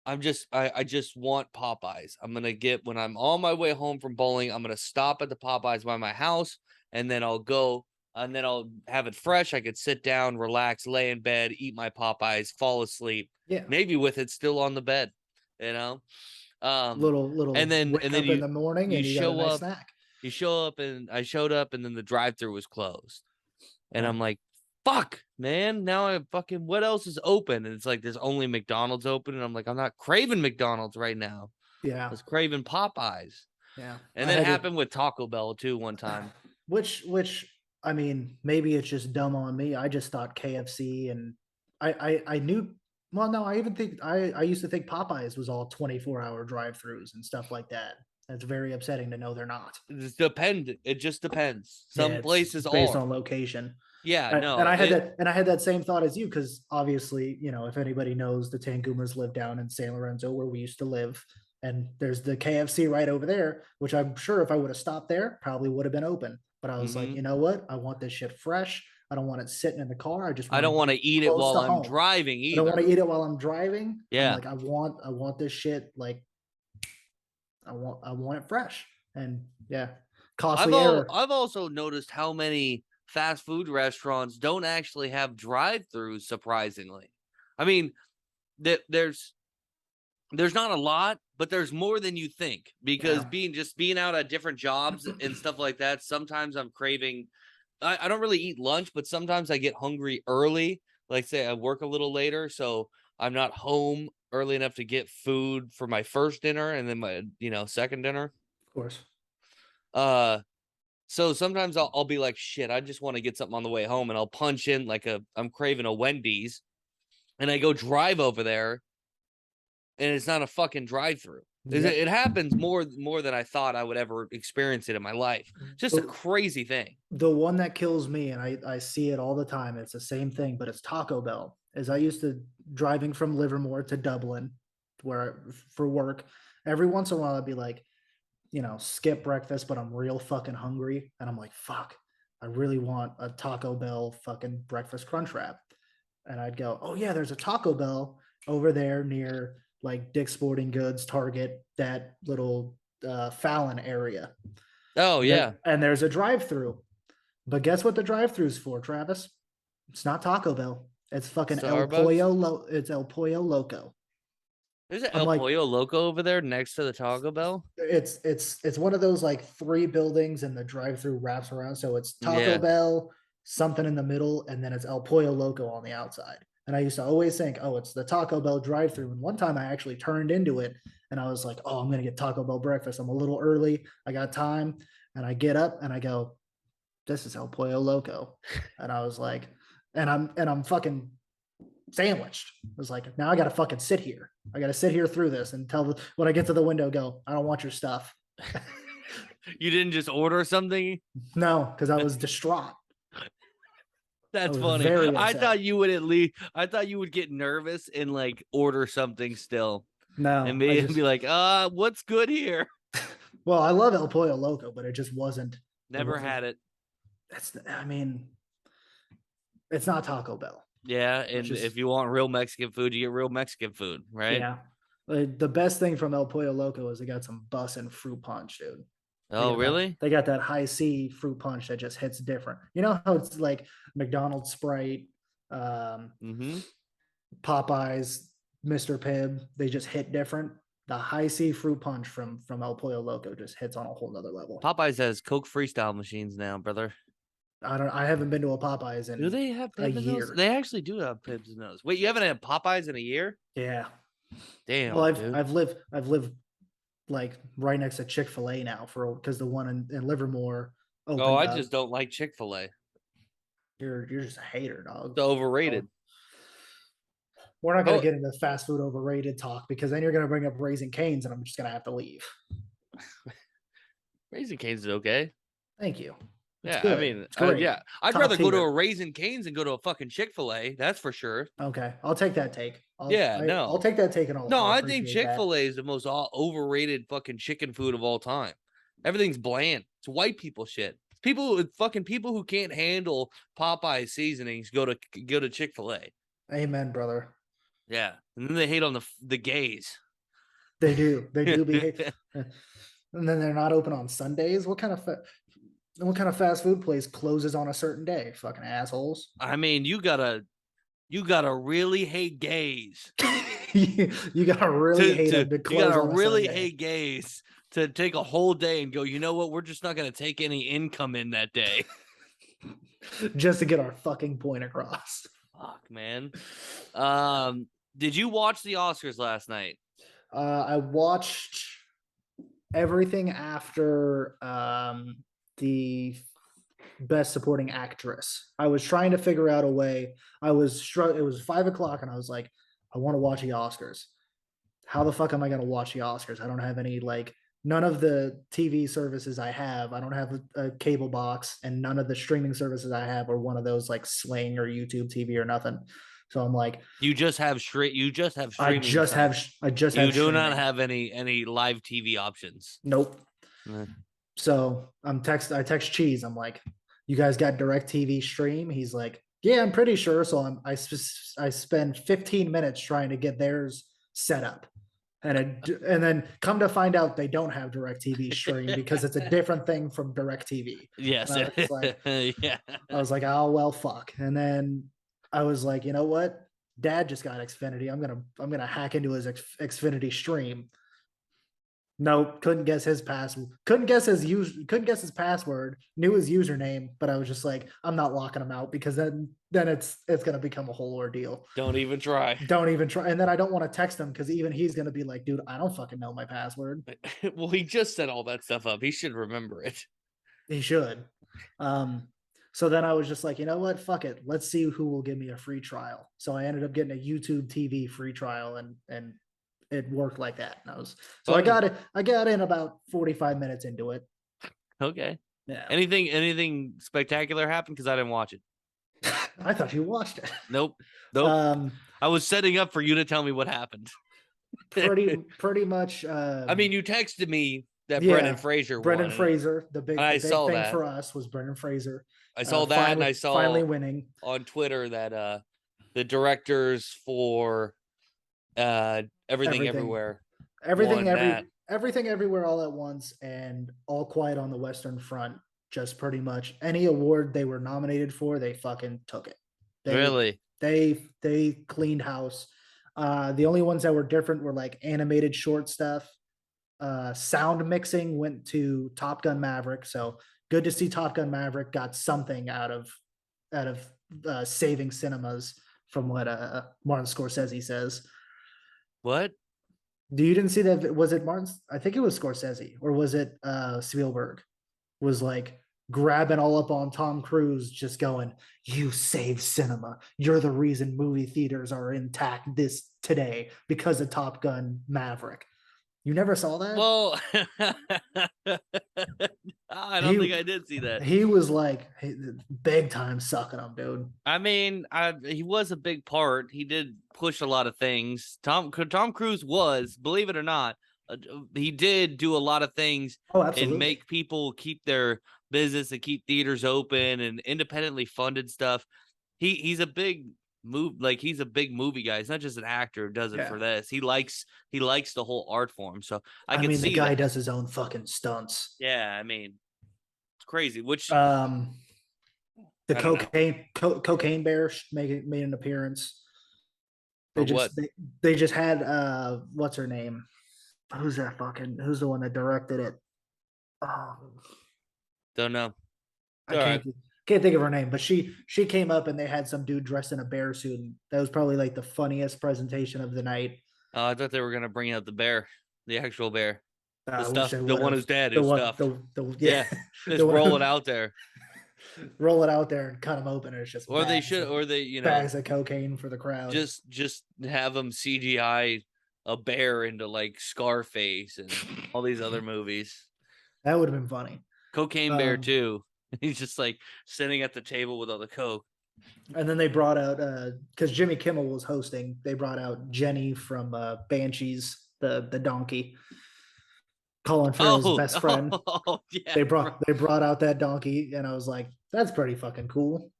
I just want Popeyes. I'm gonna get when I'm on my way home from bowling. I'm gonna stop at the Popeyes by my house, and then I'll go and then I'll have it fresh. I could sit down, relax, lay in bed, eat my Popeyes, fall asleep, yeah maybe with it still on the bed, you know. Um, little and wake then up in the morning you and you got a show nice up, snack. and I showed up, and then the drive-through was closed, and Yeah. I'm like, fuck, man. Now I fucking what else is open? And it's like there's only McDonald's open, and I'm like, I'm not craving McDonald's right now. I Yeah. was craving Popeyes. Yeah. And I that had to happened with Taco Bell too one time. which I mean, maybe it's just dumb on me. I just thought KFC and I knew well, no, I even think I used to think Popeyes was all 24-hour drive-throughs and stuff like that. That's very upsetting to know they're not. It just depends. Yeah, Some it's places based are. on location. Yeah, And no. I had that same thought as you because obviously, if anybody knows, the Tangumas live down in San Lorenzo where we used to live, and there's the KFC right over there, which I'm sure if I would have stopped there, probably would have been open. But I was like, Hmm. you know what? I want this shit fresh. I don't want it sitting in the car. I just I want to don't want get to it eat it close while to I'm home. driving I don't want to either. eat it while I'm driving. I'm Yeah. like, I want this shit like I want it fresh. And yeah, costly error. I've also noticed how many fast food restaurants don't actually have drive-throughs, surprisingly. I mean, there's not a lot, but there's more than you think because Yeah, being out at different jobs and stuff like that, sometimes I'm craving. I don't really eat lunch, but sometimes I get hungry early. Like say I work a little later, so I'm not home early enough to get food for my first dinner and then my second dinner. of course. Uh, so sometimes I'll be like, shit, I just want to get something on the way home, and I'll punch in like I'm craving a Wendy's, and I go drive over there and it's not a fucking drive through. Yep. It happens more than I thought I would ever experience it in my life. Just a The, crazy thing. the one that kills me, and I see it all the time. It's the same thing, but it's Taco Bell. As I used to driving from Livermore to Dublin, where for work, every once in a while I'd be like, skip breakfast, but I'm real fucking hungry, and I'm like, fuck, I really want a Taco Bell fucking breakfast crunch wrap, and I'd go, oh yeah, there's a Taco Bell over there near like Dick's Sporting Goods, Target, that little Fallon area. Oh yeah, And there's a drive-through. But guess what the drive-through's for, Travis? It's not Taco Bell. It's fucking Starbucks. It's El Pollo Loco. There's an I'm El like, Pollo Loco over there next to the Taco Bell. it's one of those like three buildings and the drive-through wraps around. So it's Taco Yeah. Bell, something in the middle, and then it's El Pollo Loco on the outside. And I used to always think, oh, it's the Taco Bell drive-through. And one time I actually turned into it and I was like, oh, I'm gonna get Taco Bell breakfast. I'm a little early. I got time. And I get up and I go, this is El Pollo Loco. And I was like, and I'm fucking sandwiched. I was like, now I gotta fucking sit here. I gotta sit here through this and when I get to the window, go, I don't want your stuff. You didn't just order something? No, because I was distraught. I That's was funny. very I upset. thought you would at least I thought you would get nervous and like order something still and No, I be just like, what's good here? well, I love El Pollo Loco, but it just wasn't. It Never wasn't. had it. That's. I mean, it's not Taco Bell. Yeah, It's and if just you want real Mexican food, you get real Mexican food, right? yeah. The best thing from El Pollo Loco is they got some bussin' fruit punch, dude. Oh, really? They got that high C fruit punch that just hits different. You know how it's like McDonald's Sprite, um, Mm-hmm. Popeyes, Mr. Pibb, they just hit different. The high C fruit punch from El Pollo Loco just hits on a whole nother level. Popeyes has Coke freestyle machines now, brother. I haven't been to a Popeyes Do in they have a Pim's and Those? year. They actually do have Pim's and Those. Wait, you haven't had Popeyes in a year? Yeah. Well, Damn, I've dude. I've lived like right next to Chick-fil-A now for because the one in Livermore Oh, opened I up. just don't like Chick-fil-A. You're just a hater, dog. It's Oh, overrated. we're not gonna Oh, get into fast food overrated talk because then you're gonna bring up Raising Canes and I'm just gonna have to leave. Raising Cane's is okay. Thank you. It's Yeah, I good. mean, It's great. yeah, I'd Top rather go to a tier. Raising Cane's than go to a fucking Chick-fil-A. That's for sure. Okay, I'll take that take. Yeah, I'll no. take that take and No, I'll I think appreciate that. Chick-fil-A is the most overrated fucking chicken food of all time. Everything's bland. It's white people shit. People who can't handle Popeye seasonings go to Chick-fil-A. Amen, brother. Yeah, and then they hate on the gays. They do. They do behave. And then they're not open on Sundays. What kind of fast food place closes on a certain day? Fucking assholes. I mean, you gotta really hate gays You gotta really to hate to them to you close gotta on a really Sunday hate gays to take a whole day and go, you know what? We're just not gonna take any income in that day. just to get our fucking point across. Fuck, man. Did you watch the Oscars last night? I watched everything after the best supporting actress. I was trying to figure out a way. It was 5 o'clock, and I was like, I want to watch the Oscars. How the fuck am I going to watch the Oscars? I don't have any none of the TV services I have. I don't have a cable box, and none of the streaming services I have are one of those like Sling or YouTube TV or nothing. So I'm like, You just have streaming sites. I just You have do not streaming. have any live TV options. Nope. Eh. So I text Cheese. I'm like, you guys got Direct TV stream? He's like, yeah, I'm pretty sure. So I spend 15 minutes trying to get theirs set up. And then come to find out they don't have Direct TV stream because it's a different thing from Direct TV. Yes. And I was like, Yeah. oh well, fuck. And then I was like, you know what? Dad just got Xfinity. I'm gonna hack into his Xfinity stream. Nope, couldn't guess his password. Couldn't guess his password. Knew his username, but I was just like, I'm not locking him out because then it's gonna become a whole ordeal. Don't even try. Don't even try. And then I don't want to text him because even he's gonna be like, dude, I don't fucking know my password. Well, he just set all that stuff up. He should remember it. He should. So then I was just like, you know what? Fuck it. Let's see who will give me a free trial. So I ended up getting a YouTube TV free trial and it worked like that. And I got it. I got in about 45 minutes into it. Okay. Yeah. Anything spectacular happened? Because I didn't watch it. I thought you watched it. Nope. I was setting up for you to tell me what happened. pretty much. I mean, you texted me that Brendan Fraser Brendan Fraser, the big thing that. for us was Brendan Fraser. I saw that, and I saw finally winning on Twitter that the directors for Everything Everywhere, everything everywhere all at once, and All Quiet on the Western Front. Just pretty much any award they were nominated for, they fucking took it. Really? They cleaned house. The only ones that were different were like animated short stuff. Sound mixing went to Top Gun Maverick, so good to see Top Gun Maverick got something out of saving cinemas from what Martin Scorsese says. What? You didn't see that? Was it Martin? I think it was Scorsese, or was it Spielberg? Was like grabbing all up on Tom Cruise, just going, "You saved cinema. You're the reason movie theaters are intact this today because of Top Gun Maverick." You never saw that? Well, I don't think I did see that. He was like big time sucking him, dude. I mean, he was a big part. He did push a lot of things. Tom Cruise was, believe it or not, he did do a lot of things and make people keep their business and keep theaters open and independently funded stuff. He's a big he's a big movie guy. He's not just an actor who does it for this. He likes the whole art form. So I can see the guy does his own fucking stunts. Yeah, I mean, it's crazy. Which the cocaine bear made an appearance. They just had what's her name? Who's the one that directed it? Don't know. I can't think of her name, but she came up and they had some dude dressed in a bear suit. And that was probably like the funniest presentation of the night. I thought they were gonna bring out the bear, the actual bear, the I wish stuff, they the would one have. who's dead, The who's one, stuffed. yeah, Yeah, just the roll it one, out there. roll it out there and cut them open. And it's just Or they should, or they, bags of cocaine for the crowd. just have them CGI a bear into like Scarface and all these other movies. That would have been funny. Cocaine Bear too. He's just like sitting at the table with all the coke. And then they brought out because Jimmy Kimmel was hosting. They brought out Jenny from Banshees, the donkey, Colin Farrell's Oh, best friend. oh yeah, They brought out that donkey, and I was like, that's pretty fucking cool.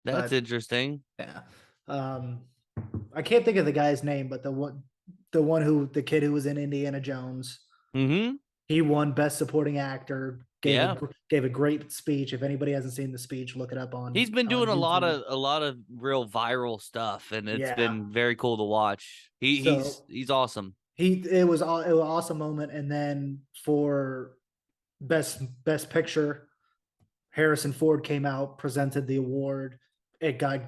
that's But interesting. yeah, I can't think of the guy's name, but the kid who was in Indiana Jones, Mm-hmm. he won Best Supporting Actor. Yeah, Gave a great speech. If anybody hasn't seen the speech, look it up he's on been doing YouTube. a lot of real viral stuff, and it's Yeah. been very cool to watch. So He's awesome. it was an awesome moment. And then for best picture, Harrison Ford came out, presented the award. It got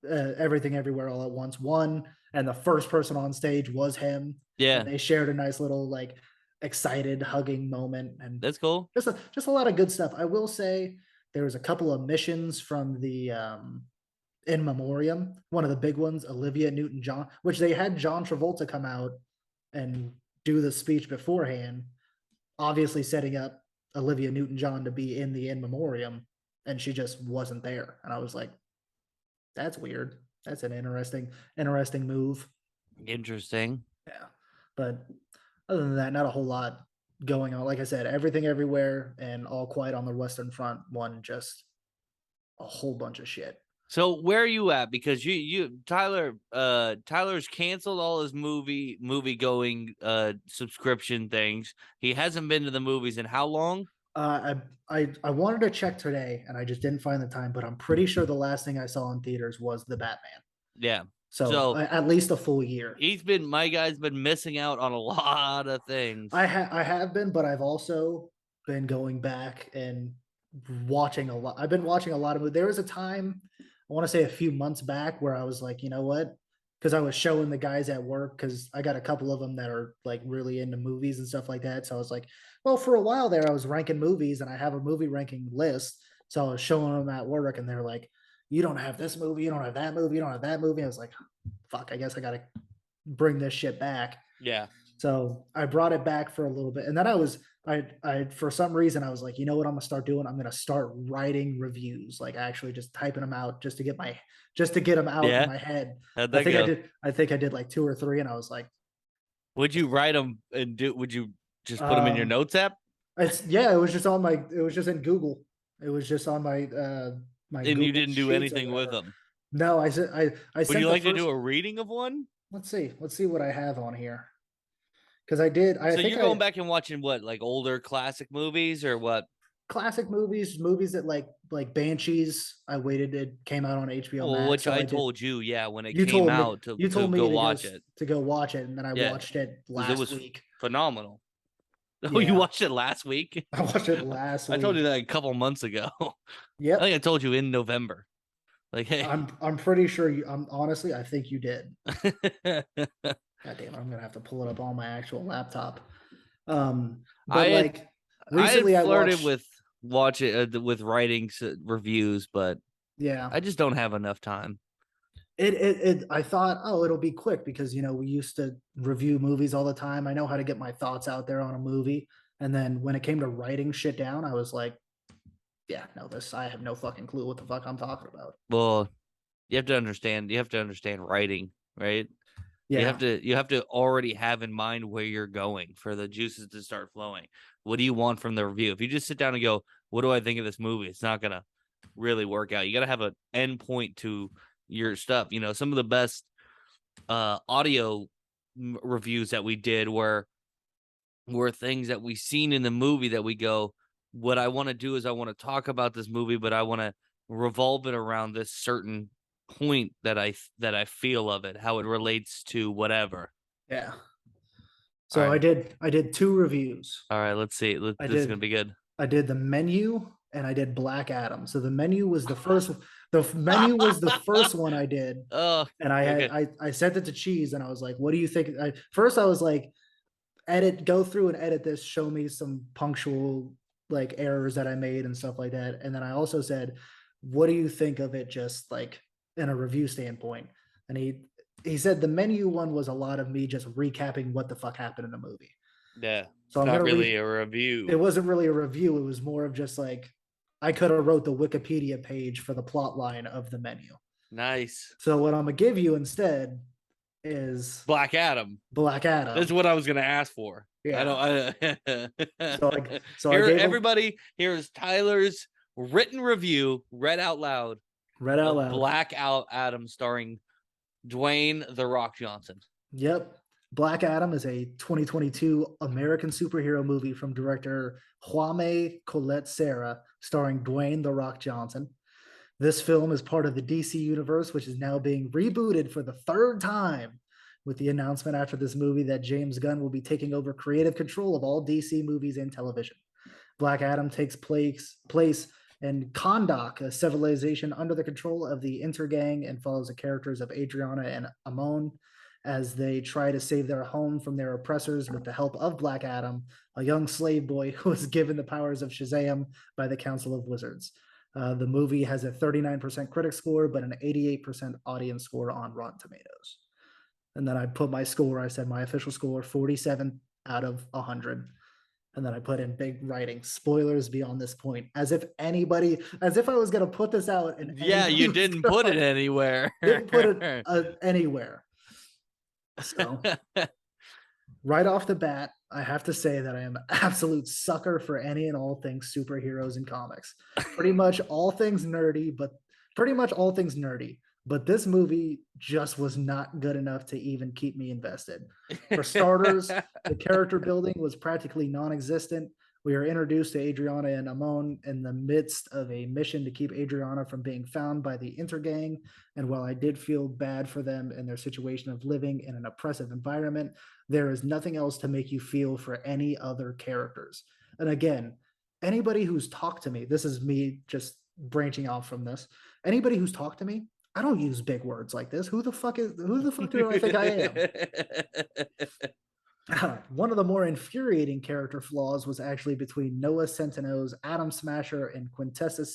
Everything Everywhere All at Once won, and the first person on stage was him. Yeah, And they shared a nice little like excited hugging moment, and that's cool. just a lot of good stuff. I will say there was a couple of missions from the in memoriam. One of the big ones, Olivia Newton-John, which they had John Travolta come out and do the speech beforehand, obviously setting up Olivia Newton-John to be in the in memoriam, and she just wasn't there. And I was like, that's weird. That's an interesting move. Interesting. Yeah. But other than that, not a whole lot going on. Like I said, Everything Everywhere and All Quiet on the Western Front won just a whole bunch of shit. So where are you at? Because Tyler's canceled all his movie going subscription things. He hasn't been to the movies in how long? I wanted to check today and I just didn't find the time, but I'm pretty sure the last thing I saw in theaters was the Batman. Yeah. So So at least a full year. my guy's been missing out on a lot of things. I have been, but I've also been going back and watching a lot. I've been watching a lot of movies. There was a time, I want to say a few months back, where I was like, you know what? Because I was showing the guys at work, because I got a couple of them that are like really into movies and stuff like that. So I was like, well, for a while there, I was ranking movies and I have a movie ranking list. So I was showing them at work and they're like, you don't have this movie, you don't have that movie, you don't have that movie. I was like, fuck, I guess I got to bring this shit back. Yeah. So I brought it back for a little bit, and then I for some reason I was like, you know what, I'm gonna start doing? I'm gonna start writing reviews, like actually just typing them out, just to get them out in Yeah. my head. How'd I that think I go? did. I think I did like two or three, and I was like, Would you write them and would you just put them in your um, notes app? it was just on my, it was just in Google. It was just on my And you Google didn't do Sheets or anything with whatever. them. No, I Would sent you the like to do first. a reading of one? Let's see what I have on here, because I did. I So think you're going I back and watching what, like older classic movies or what? classic movies that like Banshees. I waited; it came out on HBO Well, Max, which so I I did. told you, yeah, when it You came told me out you to told go me watch it. to go watch it, and then I Yeah, watched it because it last was week. phenomenal. Oh, you Yeah, watched it last week? I watched it last I told you week. that a couple months ago. I think I Yep, told you in November. Like, hey, I'm pretty sure you. I'm honestly, I think you did. God damn it, I'm gonna have to pull it up on my actual laptop. I But had like I had recently, I flirted watched. with with writing reviews, but Yeah, I just don't have enough time. I thought, oh, it'll be quick because we used to review movies all the time. I know how to get my thoughts out there on a movie. And then when it came to writing shit down, I was like, yeah, no, this I have no fucking clue what the fuck I'm talking about. Well, you have to understand. You have to understand writing, right? Yeah. You have to already have in mind where you're going for the juices to start flowing. What do you want from the review? If you just sit down and go, "What do I think of this movie?" It's not gonna really work out. You got to have an end point to your stuff. You know, some of the best audio reviews that we did were things that we seen in the movie that we go, what I want to do is I want to talk about this movie, but I want to revolve it around this certain point that I feel of it, how it relates to whatever. Yeah. All So right. I did two reviews. All right, let's see. I This is gonna did be good. I did The Menu and I did Black Adam. So the menu was the first. The menu was the first one I did, Oh, and okay. I sent it to Cheese, and I was like, "What do you think?" First, I was like, go through and edit this, show me some punctual like errors that I made and stuff like that. And then I also said, what do you think of it just like in a review standpoint? And he said the menu one was a lot of me just recapping what the fuck happened in the movie. Yeah, So it's I'm not gonna really read a it review. wasn't really a review, it was more of just like I could have wrote the Wikipedia page for the plot line of the menu. Nice. So what I'm gonna give you instead is Black Adam. Black That's Adam. what I was gonna ask for. I Yeah. don't. So I Here, gave him everybody. Here's Tyler's written review, read out loud, read out of loud. Black Adam, starring Dwayne the Rock Johnson. Yep. Black Adam is a 2022 American superhero movie from director Jaime Colette Serra, starring Dwayne The Rock Johnson. This film is part of the DC universe, which is now being rebooted for the third time, with the announcement after this movie that James Gunn will be taking over creative control of all DC movies and television. Black Adam takes place in Kondak, a civilization under the control of the Intergang, and follows the characters of Adriana and Amon as they try to save their home from their oppressors with the help of Black Adam, a young slave boy who was given the powers of Shazam by the Council of Wizards. The movie has a 39% critic score, but an 88% audience score on Rotten Tomatoes. And then I put my score, I said my official score, 47 out of 100. And then I put in big writing, spoilers beyond this point, as if I was going to put this out and Yeah, anybody you was didn't gonna, put it anywhere. didn't put it anywhere. So right off the bat, I have to say that I am an absolute sucker for any and all things superheroes and comics. Pretty much all things nerdy, but this movie just was not good enough to even keep me invested. For starters, the character building was practically non existent. We are introduced to Adriana and Amon in the midst of a mission to keep Adriana from being found by the Intergang. And while I did feel bad for them and their situation of living in an oppressive environment, there is nothing else to make you feel for any other characters. And again, anybody who's talked to me, this is me just branching off from this. Anybody who's talked to me, I don't use big words like this. Who the fuck do I think I am? One of the more infuriating character flaws was actually between Noah Centinel's Atom Smasher and Quintessa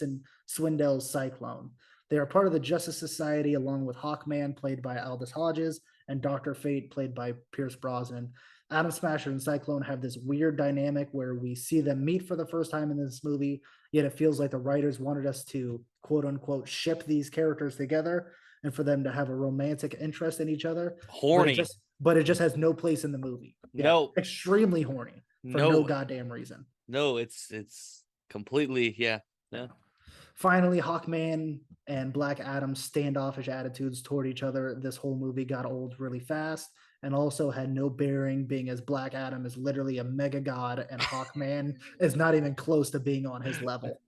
Swindell's Cyclone. They are part of the Justice Society along with Hawkman, played by Aldous Hodges, and Dr. Fate, played by Pierce Brosnan. Atom Smasher and Cyclone have this weird dynamic where we see them meet for the first time in this movie, yet it feels like the writers wanted us to quote unquote ship these characters together and for them to have a romantic interest in each other. Horny. But it just has no place in the movie. Yeah, No. extremely horny for no goddamn reason. No, it's completely, yeah. Finally, Hawkman and Black Adam's standoffish attitudes toward each other this whole movie got old really fast, and also had no bearing, being as Black Adam is literally a mega god and Hawkman is not even close to being on his level.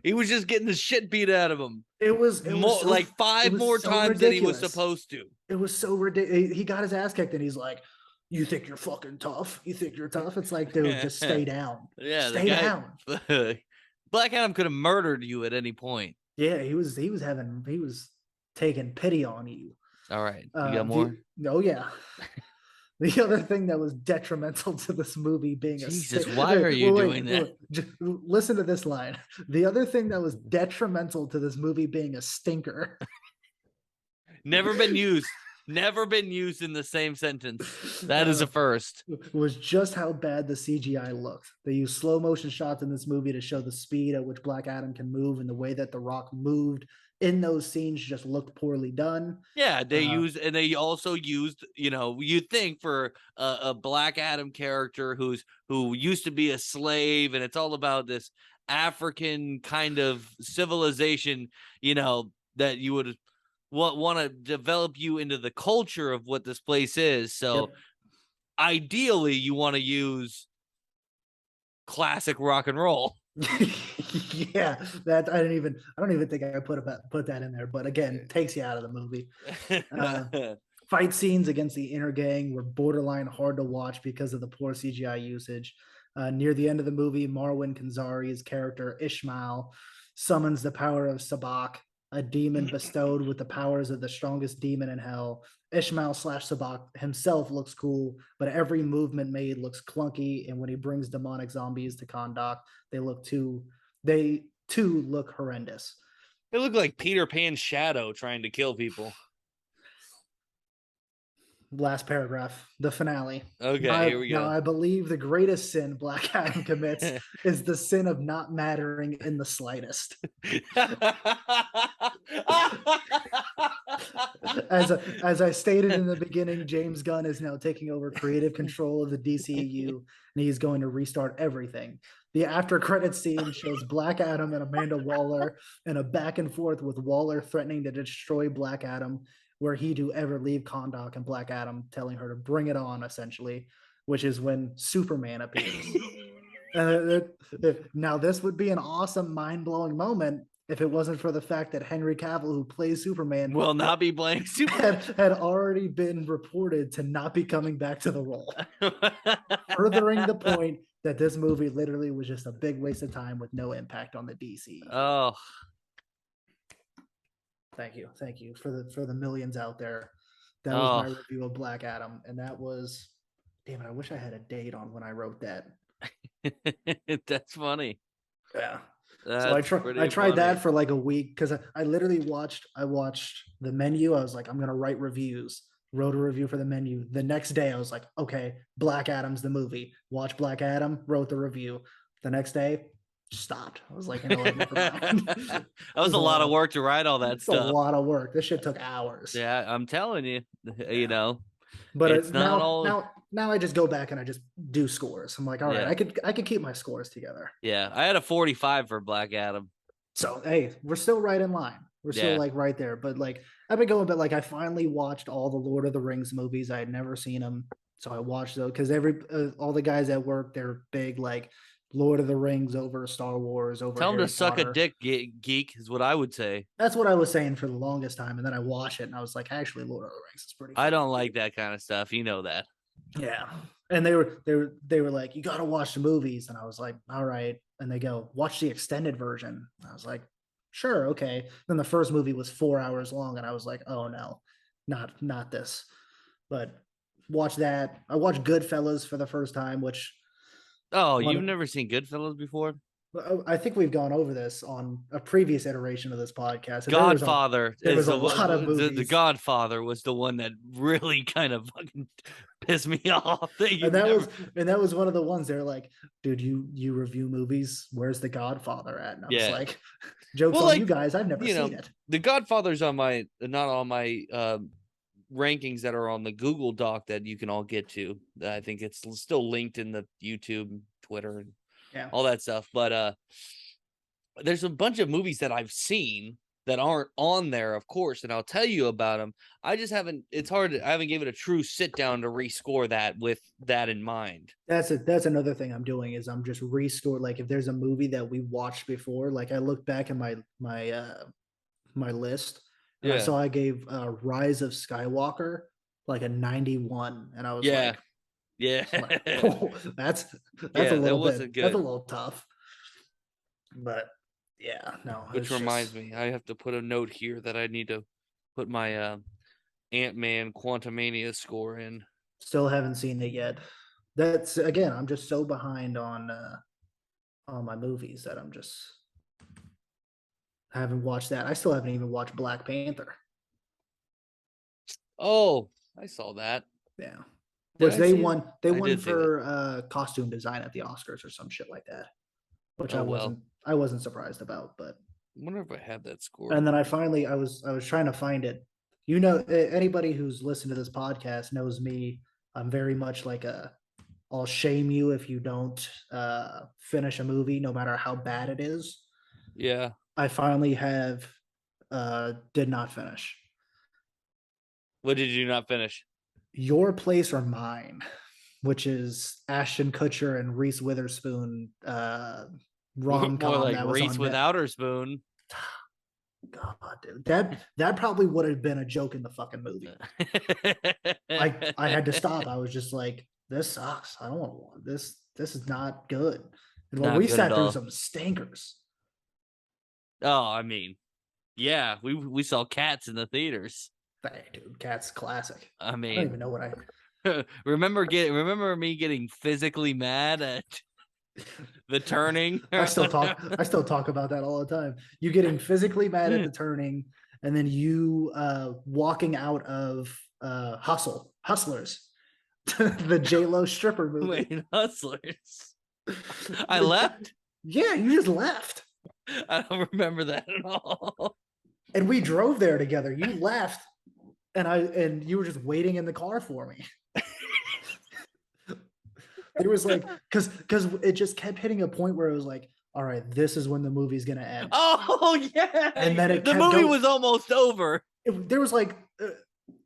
He was just getting the shit beat out of him. It was so, like 5 more times than he was supposed to. It was so ridiculous. He got his ass kicked and he's like, you think you're fucking tough? You think you're tough? It's like, dude, just stay down. Yeah, stay down. Black Adam could have murdered you at any point. Yeah, he was taking pity on you. All right. You got more? Oh yeah. The other thing that was detrimental to this movie being why are you doing that? Listen to this line. The other thing that was detrimental to this movie being a stinker. Never been used in the same sentence. That is a first. Was just how bad the CGI looked. They used slow motion shots in this movie to show the speed at which Black Adam can move, and the way that The Rock moved in those scenes just looked poorly done. Yeah, they also used, you think for a Black Adam character who used to be a slave, and it's all about this African kind of civilization, that you would want to develop you into the culture of what this place is. So ideally you want to use classic rock and roll. Yeah, that I don't even think I put that in there, but again, takes you out of the movie. Fight scenes against the Intergang were borderline hard to watch because of the poor CGI usage. Near the end of the movie, Marwan Kanzari's character Ishmael summons the power of Sabak, a demon bestowed with the powers of the strongest demon in hell. Ishmael slash Sabak himself looks cool, but every movement made looks clunky. And when he brings demonic zombies to Kahndaq, they too look horrendous. It looked like Peter Pan's shadow trying to kill people. Last paragraph, the finale. Okay, here we go. Now, I believe the greatest sin Black Adam commits is the sin of not mattering in the slightest. As I stated in the beginning, James Gunn is now taking over creative control of the DCEU, and he's going to restart everything. The after credit scene shows Black Adam and Amanda Waller in a back and forth with Waller threatening to destroy Black Adam were he to ever leave Kahndaq, and Black Adam telling her to bring it on, essentially, which is when Superman appears. Now, this would be an awesome, mind-blowing moment if it wasn't for the fact that Henry Cavill, who plays Superman, will not be playing Superman, had already been reported to not be coming back to the role, furthering the point that this movie literally was just a big waste of time with no impact on the DC. Oh, thank you for the millions out there. That was my review of Black Adam, and that was, damn it, I wish I had a date on when I wrote that. That's funny. Yeah. So I tried that for like a week because I literally watched The Menu. I was like, I'm gonna write reviews. Wrote a review for The Menu. The next day I was like, okay, Black Adam's the movie. Watch Black Adam, wrote the review. The next day, stopped. I was like, you know what, never mind. That was a lot of work to write all that stuff. A lot of work. This shit took hours. Yeah, I'm telling you, you know. But it's now I just go back and I just do scores. I'm like, all right, I could keep my scores together. Yeah, I had a 45 for Black Adam. So hey, we're still right in line. We're still like right there. But like I've been going, but like I finally watched all the Lord of the Rings movies. I had never seen them, so I watched those because all the guys at work, they're big like Lord of the Rings over Star Wars over. Tell them to suck a dick, geek, is what I would say. That's what I was saying for the longest time, and then I watched it and I was like, actually, Lord of the Rings is pretty. I don't like that kind of stuff. You know that. Yeah, and they were like, you got to watch the movies, and I was like, all right. And they go, watch the extended version. I was like, sure, okay. Then the first movie was 4 hours long, and I was like, oh no, not this. But watch that. I watched Goodfellas for the first time, which. Oh, you've never seen Goodfellas before? I think we've gone over this on a previous iteration of this podcast. Godfather. There was a lot of movies. The Godfather was the one that really kind of fucking pissed me off. And that was one of the ones they're like, dude, you review movies. Where's the Godfather at? And I was like, jokes on you guys. I've never seen it. The Godfather's on my not on my rankings that are on the Google Doc that you can all get to. I think it's still linked in the YouTube, Twitter, and all that stuff. But there's a bunch of movies that I've seen that aren't on there, of course, and I'll tell you about them. I just haven't. It's hard. I haven't given it a true sit down to rescore that with that in mind. That's another thing I'm doing is I'm just restore. Like if there's a movie that we watched before, like I look back at my list. And I saw I gave Rise of Skywalker like a 91, and I was like, oh, that's a little bit. Good. That's a little tough. But yeah, no. Which reminds me, I have to put a note here that I need to put my Ant-Man Quantumania score in. Still haven't seen it yet. That's again, I'm just so behind on my movies that I haven't watched that. I still haven't even watched Black Panther. Oh, I saw that. Yeah. Which they won for costume design at the Oscars or some shit like that. Which I wasn't surprised about, but I wonder if I have that score. And then I was trying to find it. You know, anybody who's listened to this podcast knows me. I'm very much like I'll shame you if you don't finish a movie, no matter how bad it is. Yeah. I finally did not finish. What did you not finish? Your Place or Mine, which is Ashton Kutcher and Reese Witherspoon rom-com. More like that Reese without her spoon. God, dude, that probably would have been a joke in the fucking movie. I had to stop. I was just like, this sucks. I don't want this. is not good. And well, Not we good at sat through all. some stinkers. Oh, I mean, yeah, we saw Cats in the theaters. Hey, dude, Cat's classic. I I don't mean, even know what I. remember me getting physically mad at the turning. I still talk about that all the time. You getting physically mad at the turning, and then you walking out of Hustlers, the J Lo stripper movie. Wait, Hustlers. I left. Yeah, you just left. I don't remember that at all. And we drove there together. You left, and you were just waiting in the car for me. There was like because it just kept hitting a point where it was like, all right, this is when the movie's gonna end. Oh yeah, And then it the kept movie going. was almost over. There was like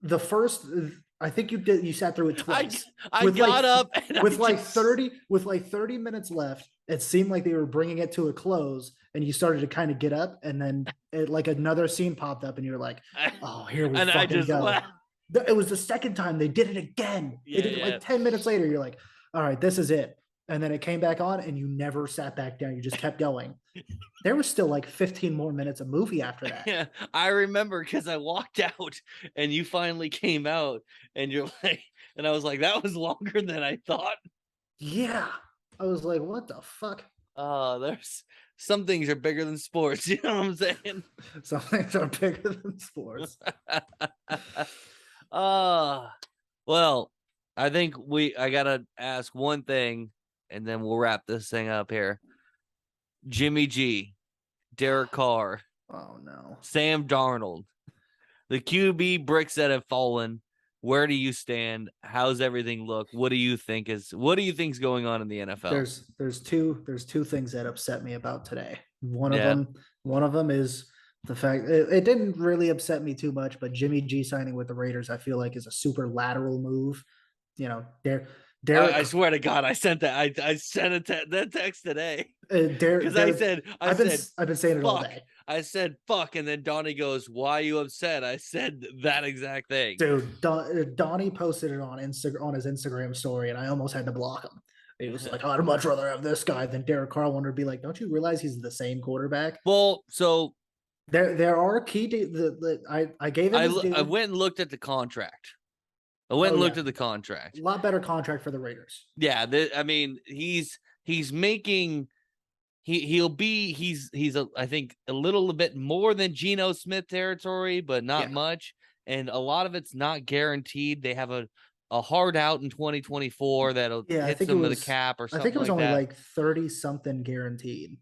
the first. I think you sat through it twice. I got up and with like 30 minutes left. It seemed like they were bringing it to a close, and you started to kind of get up, and then like another scene popped up, and you're like, "Oh, here we and fucking I just go." left. It was the second time they did it again. They did it like 10 minutes later. You're like, "All right, this is it." And then it came back on, and you never sat back down. You just kept going. There was still like 15 more minutes of movie after that. Yeah, I remember because I walked out and you finally came out and you're like, and I was like, that was longer than I thought. Yeah. I was like, what the fuck? There's some things are bigger than sports. You know what I'm saying? Some things are bigger than sports. Well, I think I gotta ask one thing and then we'll wrap this thing up here. Jimmy G, Derek Carr, Oh no. Sam Darnold, the QB bricks that have fallen. Where do you stand? How's everything look? What do you think's going on in the NFL? There's two things that upset me about today. One Yeah. of them is the fact it didn't really upset me too much, but Jimmy G signing with the Raiders, I feel like is a super lateral move. You know, Derek. I swear to God, I sent that. I sent that text today because I've been saying it all day. I said fuck, and then Donnie goes, "Why are you upset?" I said that exact thing. Dude, Donnie posted it on his Instagram story, and I almost had to block him. He was like, "I'd much rather have this guy than Derek Carr." Wanted to be like, "Don't you realize he's the same quarterback?" Well, so there are key. I gave him. I went and looked at the contract. I went and looked at the contract. A lot better contract for the Raiders. Yeah, I mean, he's making he's I think a little bit more than Geno Smith territory, but not much. And a lot of it's not guaranteed. They have a hard out in 2024 that'll hit some of the cap or something. I think it was like only that. like 30 something guaranteed.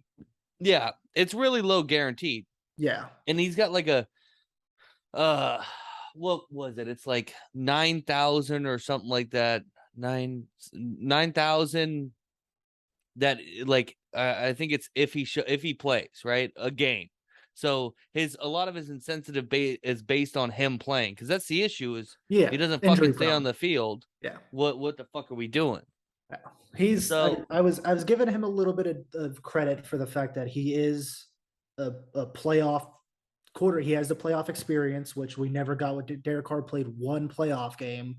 Yeah, it's really low guaranteed. Yeah. And he's got like a what was it? It's like 9,000 or something like that. 9,000 that like I think it's if he plays, right? A game. So a lot of his incentive is based on him playing, because that's the issue is he doesn't fucking stay on the field. Yeah. What the fuck are we doing? I was giving him a little bit of credit for the fact that he is a playoff quarter. He has the playoff experience, which we never got with Derek Carr. Played one playoff game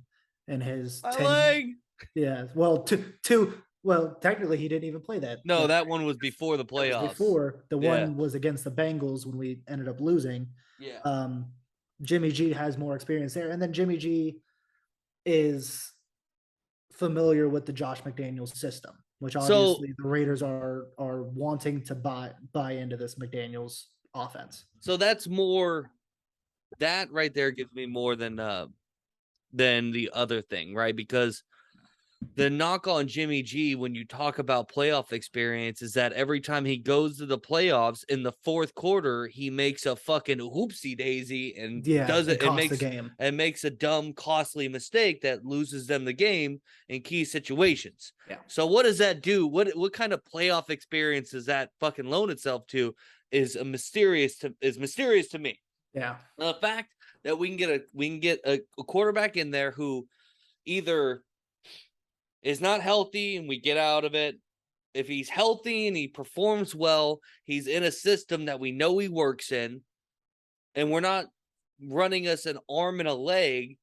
in his 10. Yeah. Well, two. Well, technically, he didn't even play that. No, that one was before the playoffs. Before the one was against the Bengals when we ended up losing. Yeah. Jimmy G has more experience there, and then Jimmy G is familiar with the Josh McDaniels system, which obviously the Raiders are wanting to buy into this McDaniels offense. So that's more, that right there gives me more than the other thing, right? Because the knock on Jimmy G when you talk about playoff experience is that every time he goes to the playoffs in the fourth quarter, he makes a fucking hoopsie daisy and makes a dumb, costly mistake that loses them the game in key situations. Yeah. So what does that do? What kind of playoff experience does that fucking loan itself to? Is mysterious to me. Yeah. The fact that we can get a quarterback in there who either is not healthy and we get out of it. If he's healthy and he performs well, he's in a system that we know he works in, and we're not running us an arm and a leg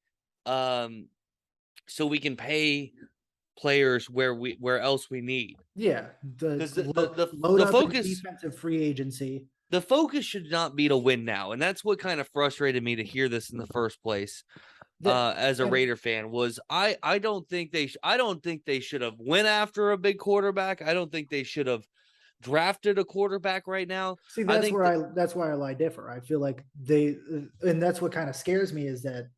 so we can pay players where else we need. Yeah, Because load the up in focus defensive free agency. the focus should not be to win now, and that's what kind of frustrated me to hear this in the first place. That As a and Raider fan, was I don't think they should have went after a big quarterback. I don't think they should have drafted a quarterback right now. see I that's think where that that's why I lie differ. I feel like they, and that's what kind of scares me is that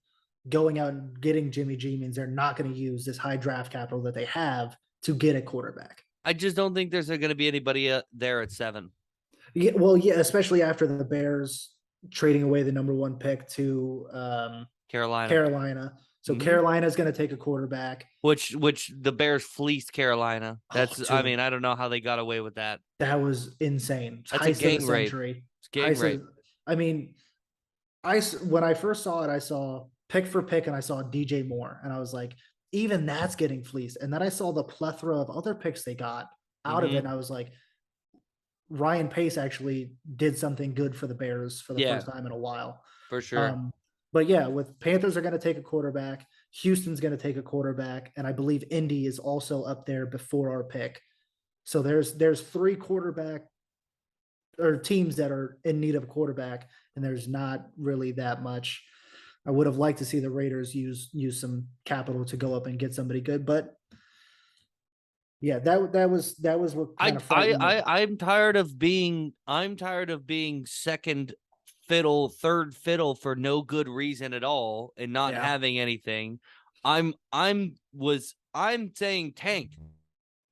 going out and getting Jimmy G means they're not going to use this high draft capital that they have to get a quarterback. I just don't think there's going to be anybody there at 7. Yeah, well, yeah, especially after the Bears trading away the number one pick to Carolina. Carolina. So Mm-hmm. Carolina is going to take a quarterback, which the Bears fleeced Carolina. That's I don't know how they got away with that. That was insane. That's a Heist of the gang rape. century. It's gang rape. I mean, when I first saw it, I saw pick for pick, and I saw DJ Moore, and I was like, even that's getting fleeced. And then I saw the plethora of other picks they got out of it, and I was like, Ryan Pace actually did something good for the Bears for the first time in a while. For sure. But yeah, with Panthers are going to take a quarterback, Houston's going to take a quarterback, and I believe Indy is also up there before our pick. So there's 3 quarterback or teams that are in need of a quarterback, and there's not really that much. I would have liked to see the Raiders use some capital to go up and get somebody good, but yeah, that was what kind of frightened me. I'm tired of being second fiddle, third fiddle for no good reason at all and not having anything. I'm saying tank.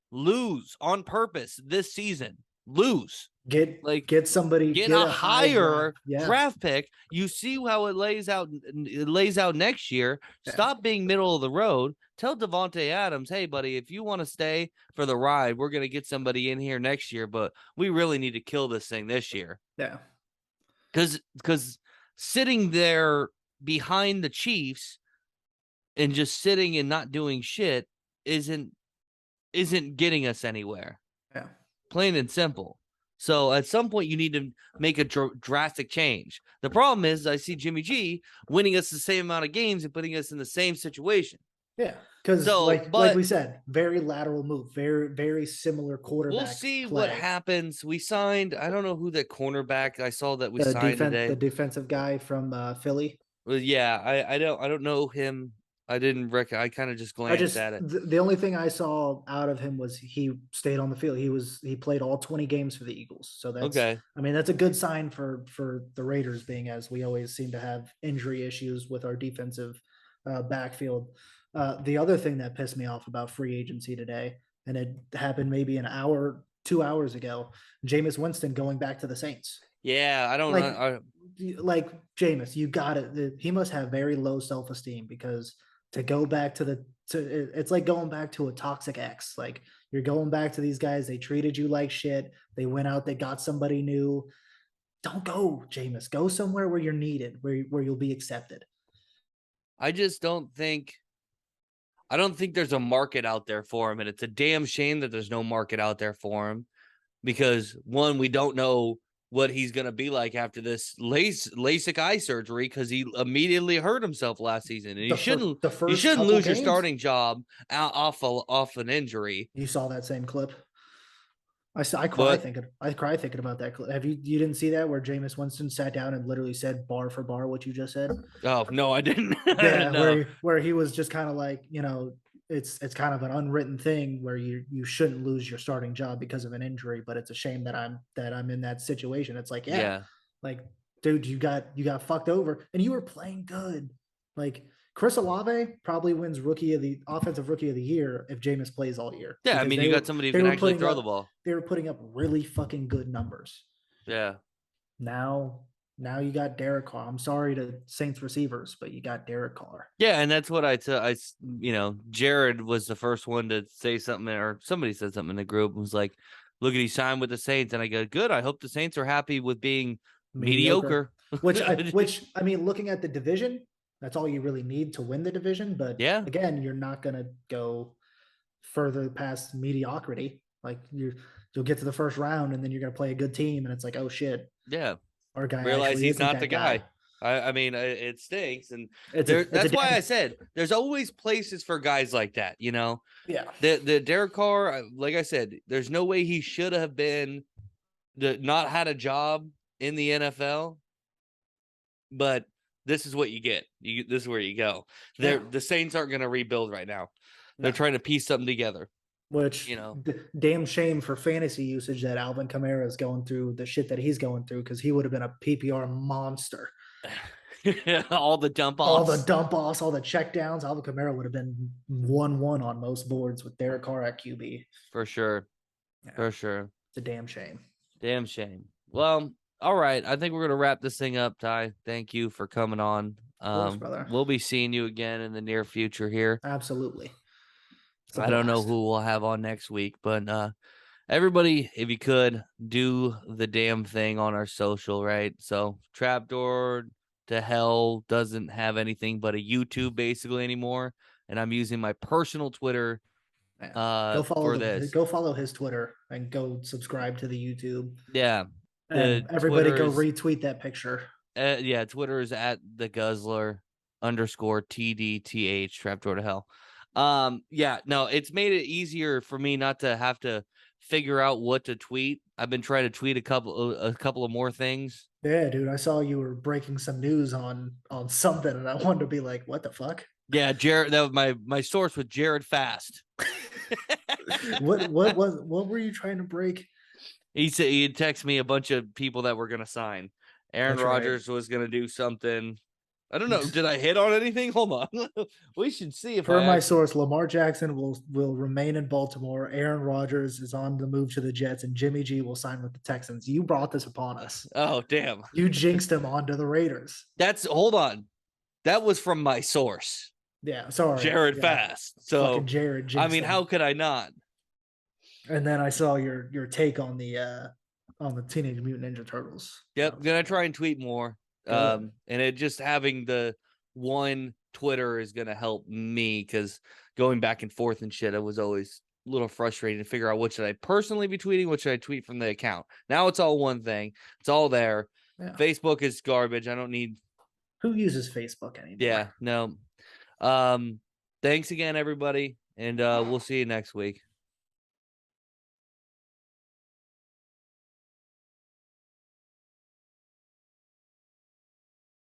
Lose on purpose this season. Lose. Get somebody, get a higher draft pick. You see how it lays out next year. Stop being middle of the road. Tell Devontae Adams, hey buddy, if you want to stay for the ride, we're going to get somebody in here next year, but we really need to kill this thing this year. Yeah. Cuz sitting there behind the Chiefs and just sitting and not doing shit isn't getting us anywhere. Yeah. Plain and simple. So at some point, you need to make a drastic change. The problem is I see Jimmy G winning us the same amount of games and putting us in the same situation. Yeah, because like we said, very lateral move, very, very similar quarterback. We'll see what happens. We signed, I don't know who the cornerback I saw that we signed today. The defensive guy from Philly. Well, yeah, I don't know him. I didn't I kind of just glanced at it. The only thing I saw out of him was he stayed on the field. He played all 20 games for the Eagles. So that's okay. I mean, that's a good sign for the Raiders, being as we always seem to have injury issues with our defensive backfield. The other thing that pissed me off about free agency today, and it happened maybe 2 hours ago, Jameis Winston going back to the Saints. Yeah, I don't know. Like Jameis, you got it. He must have very low self-esteem, because to go back to it's like going back to a toxic ex. Like, you're going back to these guys. They treated you like shit. They went out, they got somebody new. Don't go, Jameis. Go somewhere where you're needed, where you'll be accepted. I don't think there's a market out there for him, and it's a damn shame that there's no market out there for him, because one, we don't know what he's going to be like after this LASIK eye surgery, because he immediately hurt himself last season, and you shouldn't lose your starting job off an injury. You saw that same clip. I cry thinking about that clip. You didn't see that, where Jameis Winston sat down and literally said bar for bar what you just said? Oh no, I didn't. Yeah, no. where he was just kind of like, it's kind of an unwritten thing where you shouldn't lose your starting job because of an injury, but it's a shame that I'm in that situation. It's like, like, dude, you got fucked over, and you were playing good. Like, Chris Olave probably wins offensive rookie of the year if Jameis plays all year. Yeah, I mean, you got somebody who can actually throw the ball. They were putting up really fucking good numbers. Yeah. Now you got Derek Carr. I'm sorry to Saints receivers, but you got Derek Carr. Yeah, and that's what Jared was the first one to say something, or somebody said something in the group, and was like, look, he signed with the Saints. And I go, good. I hope the Saints are happy with being mediocre. Which I mean, looking at the division, that's all you really need to win the division. But again, you're not going to go further past mediocrity. Like, you'll get to the first round, and then you're going to play a good team, and it's like, oh shit. Yeah. Our guy realize he's not the guy. I mean, it stinks, and It's a that's why damn I said there's always places for guys like that. You know, yeah. the Derek Carr, like I said, there's no way he should have been not had a job in the NFL, but this is what you get. This is where you go. Yeah. The Saints aren't going to rebuild right now. They're No. trying to piece something together. Which You know, damn shame for fantasy usage that Alvin Kamara is going through the shit that he's going through because he would have been a PPR monster. all the dump All the offs dump offs, all the check downs, Alvin Kamara would have been 1-1 on most boards with Derek Carr at QB. for sure, Yeah, for sure. it's a damn shame. Damn shame. Well, all right. I think we're gonna wrap this thing up, Ty. Thank you for coming on. Of course, brother. We'll be seeing you again in the near future here. Absolutely. It's a I don't know blast. who we'll have on next week, but everybody, if you could, do the damn thing on our social, right? So Trapdoor to Hell doesn't have anything but a YouTube basically anymore, and I'm using my personal Twitter Yeah. for this. Go follow his Twitter and go subscribe to the YouTube. Yeah, And the everybody Twitter go is retweet that picture. yeah, Twitter is at the Guzzler _ TDTH Trapdoor to Hell. Yeah, no, it's made it easier for me not to have to figure out what to tweet. I've been trying to tweet a couple of more things. Yeah, dude. I saw you were breaking some news on something, and I wanted to be like, what the fuck? Yeah, Jared, that was my source with Jared Fast. What were you trying to break? He said he'd text me a bunch of people that were gonna sign. Aaron That's right. Rodgers was gonna do something. I don't know. Did I hit on anything? Hold on. We should see if I Per my actually. source, Lamar Jackson will remain in Baltimore. Aaron Rodgers is on the move to the Jets, and Jimmy G will sign with the Texans. You brought this upon us. Oh, damn. You jinxed him onto the Raiders. Hold on. That was from my source, Yeah, sorry. Jared Yeah, Fast. fucking So, Jared I jinxed mean, him. how could I not? And then I saw your take on the Teenage Mutant Ninja Turtles. Yep, gonna try and tweet more. Good. And it just having the one Twitter is gonna help me because going back and forth and shit, it was always a little frustrating to figure out what should I personally be tweeting, what should I tweet from the account. Now it's all one thing. It's all there. Yeah. Facebook is garbage. I don't need. Who uses Facebook anymore? Yeah, no. Thanks again, everybody, and we'll see you next week.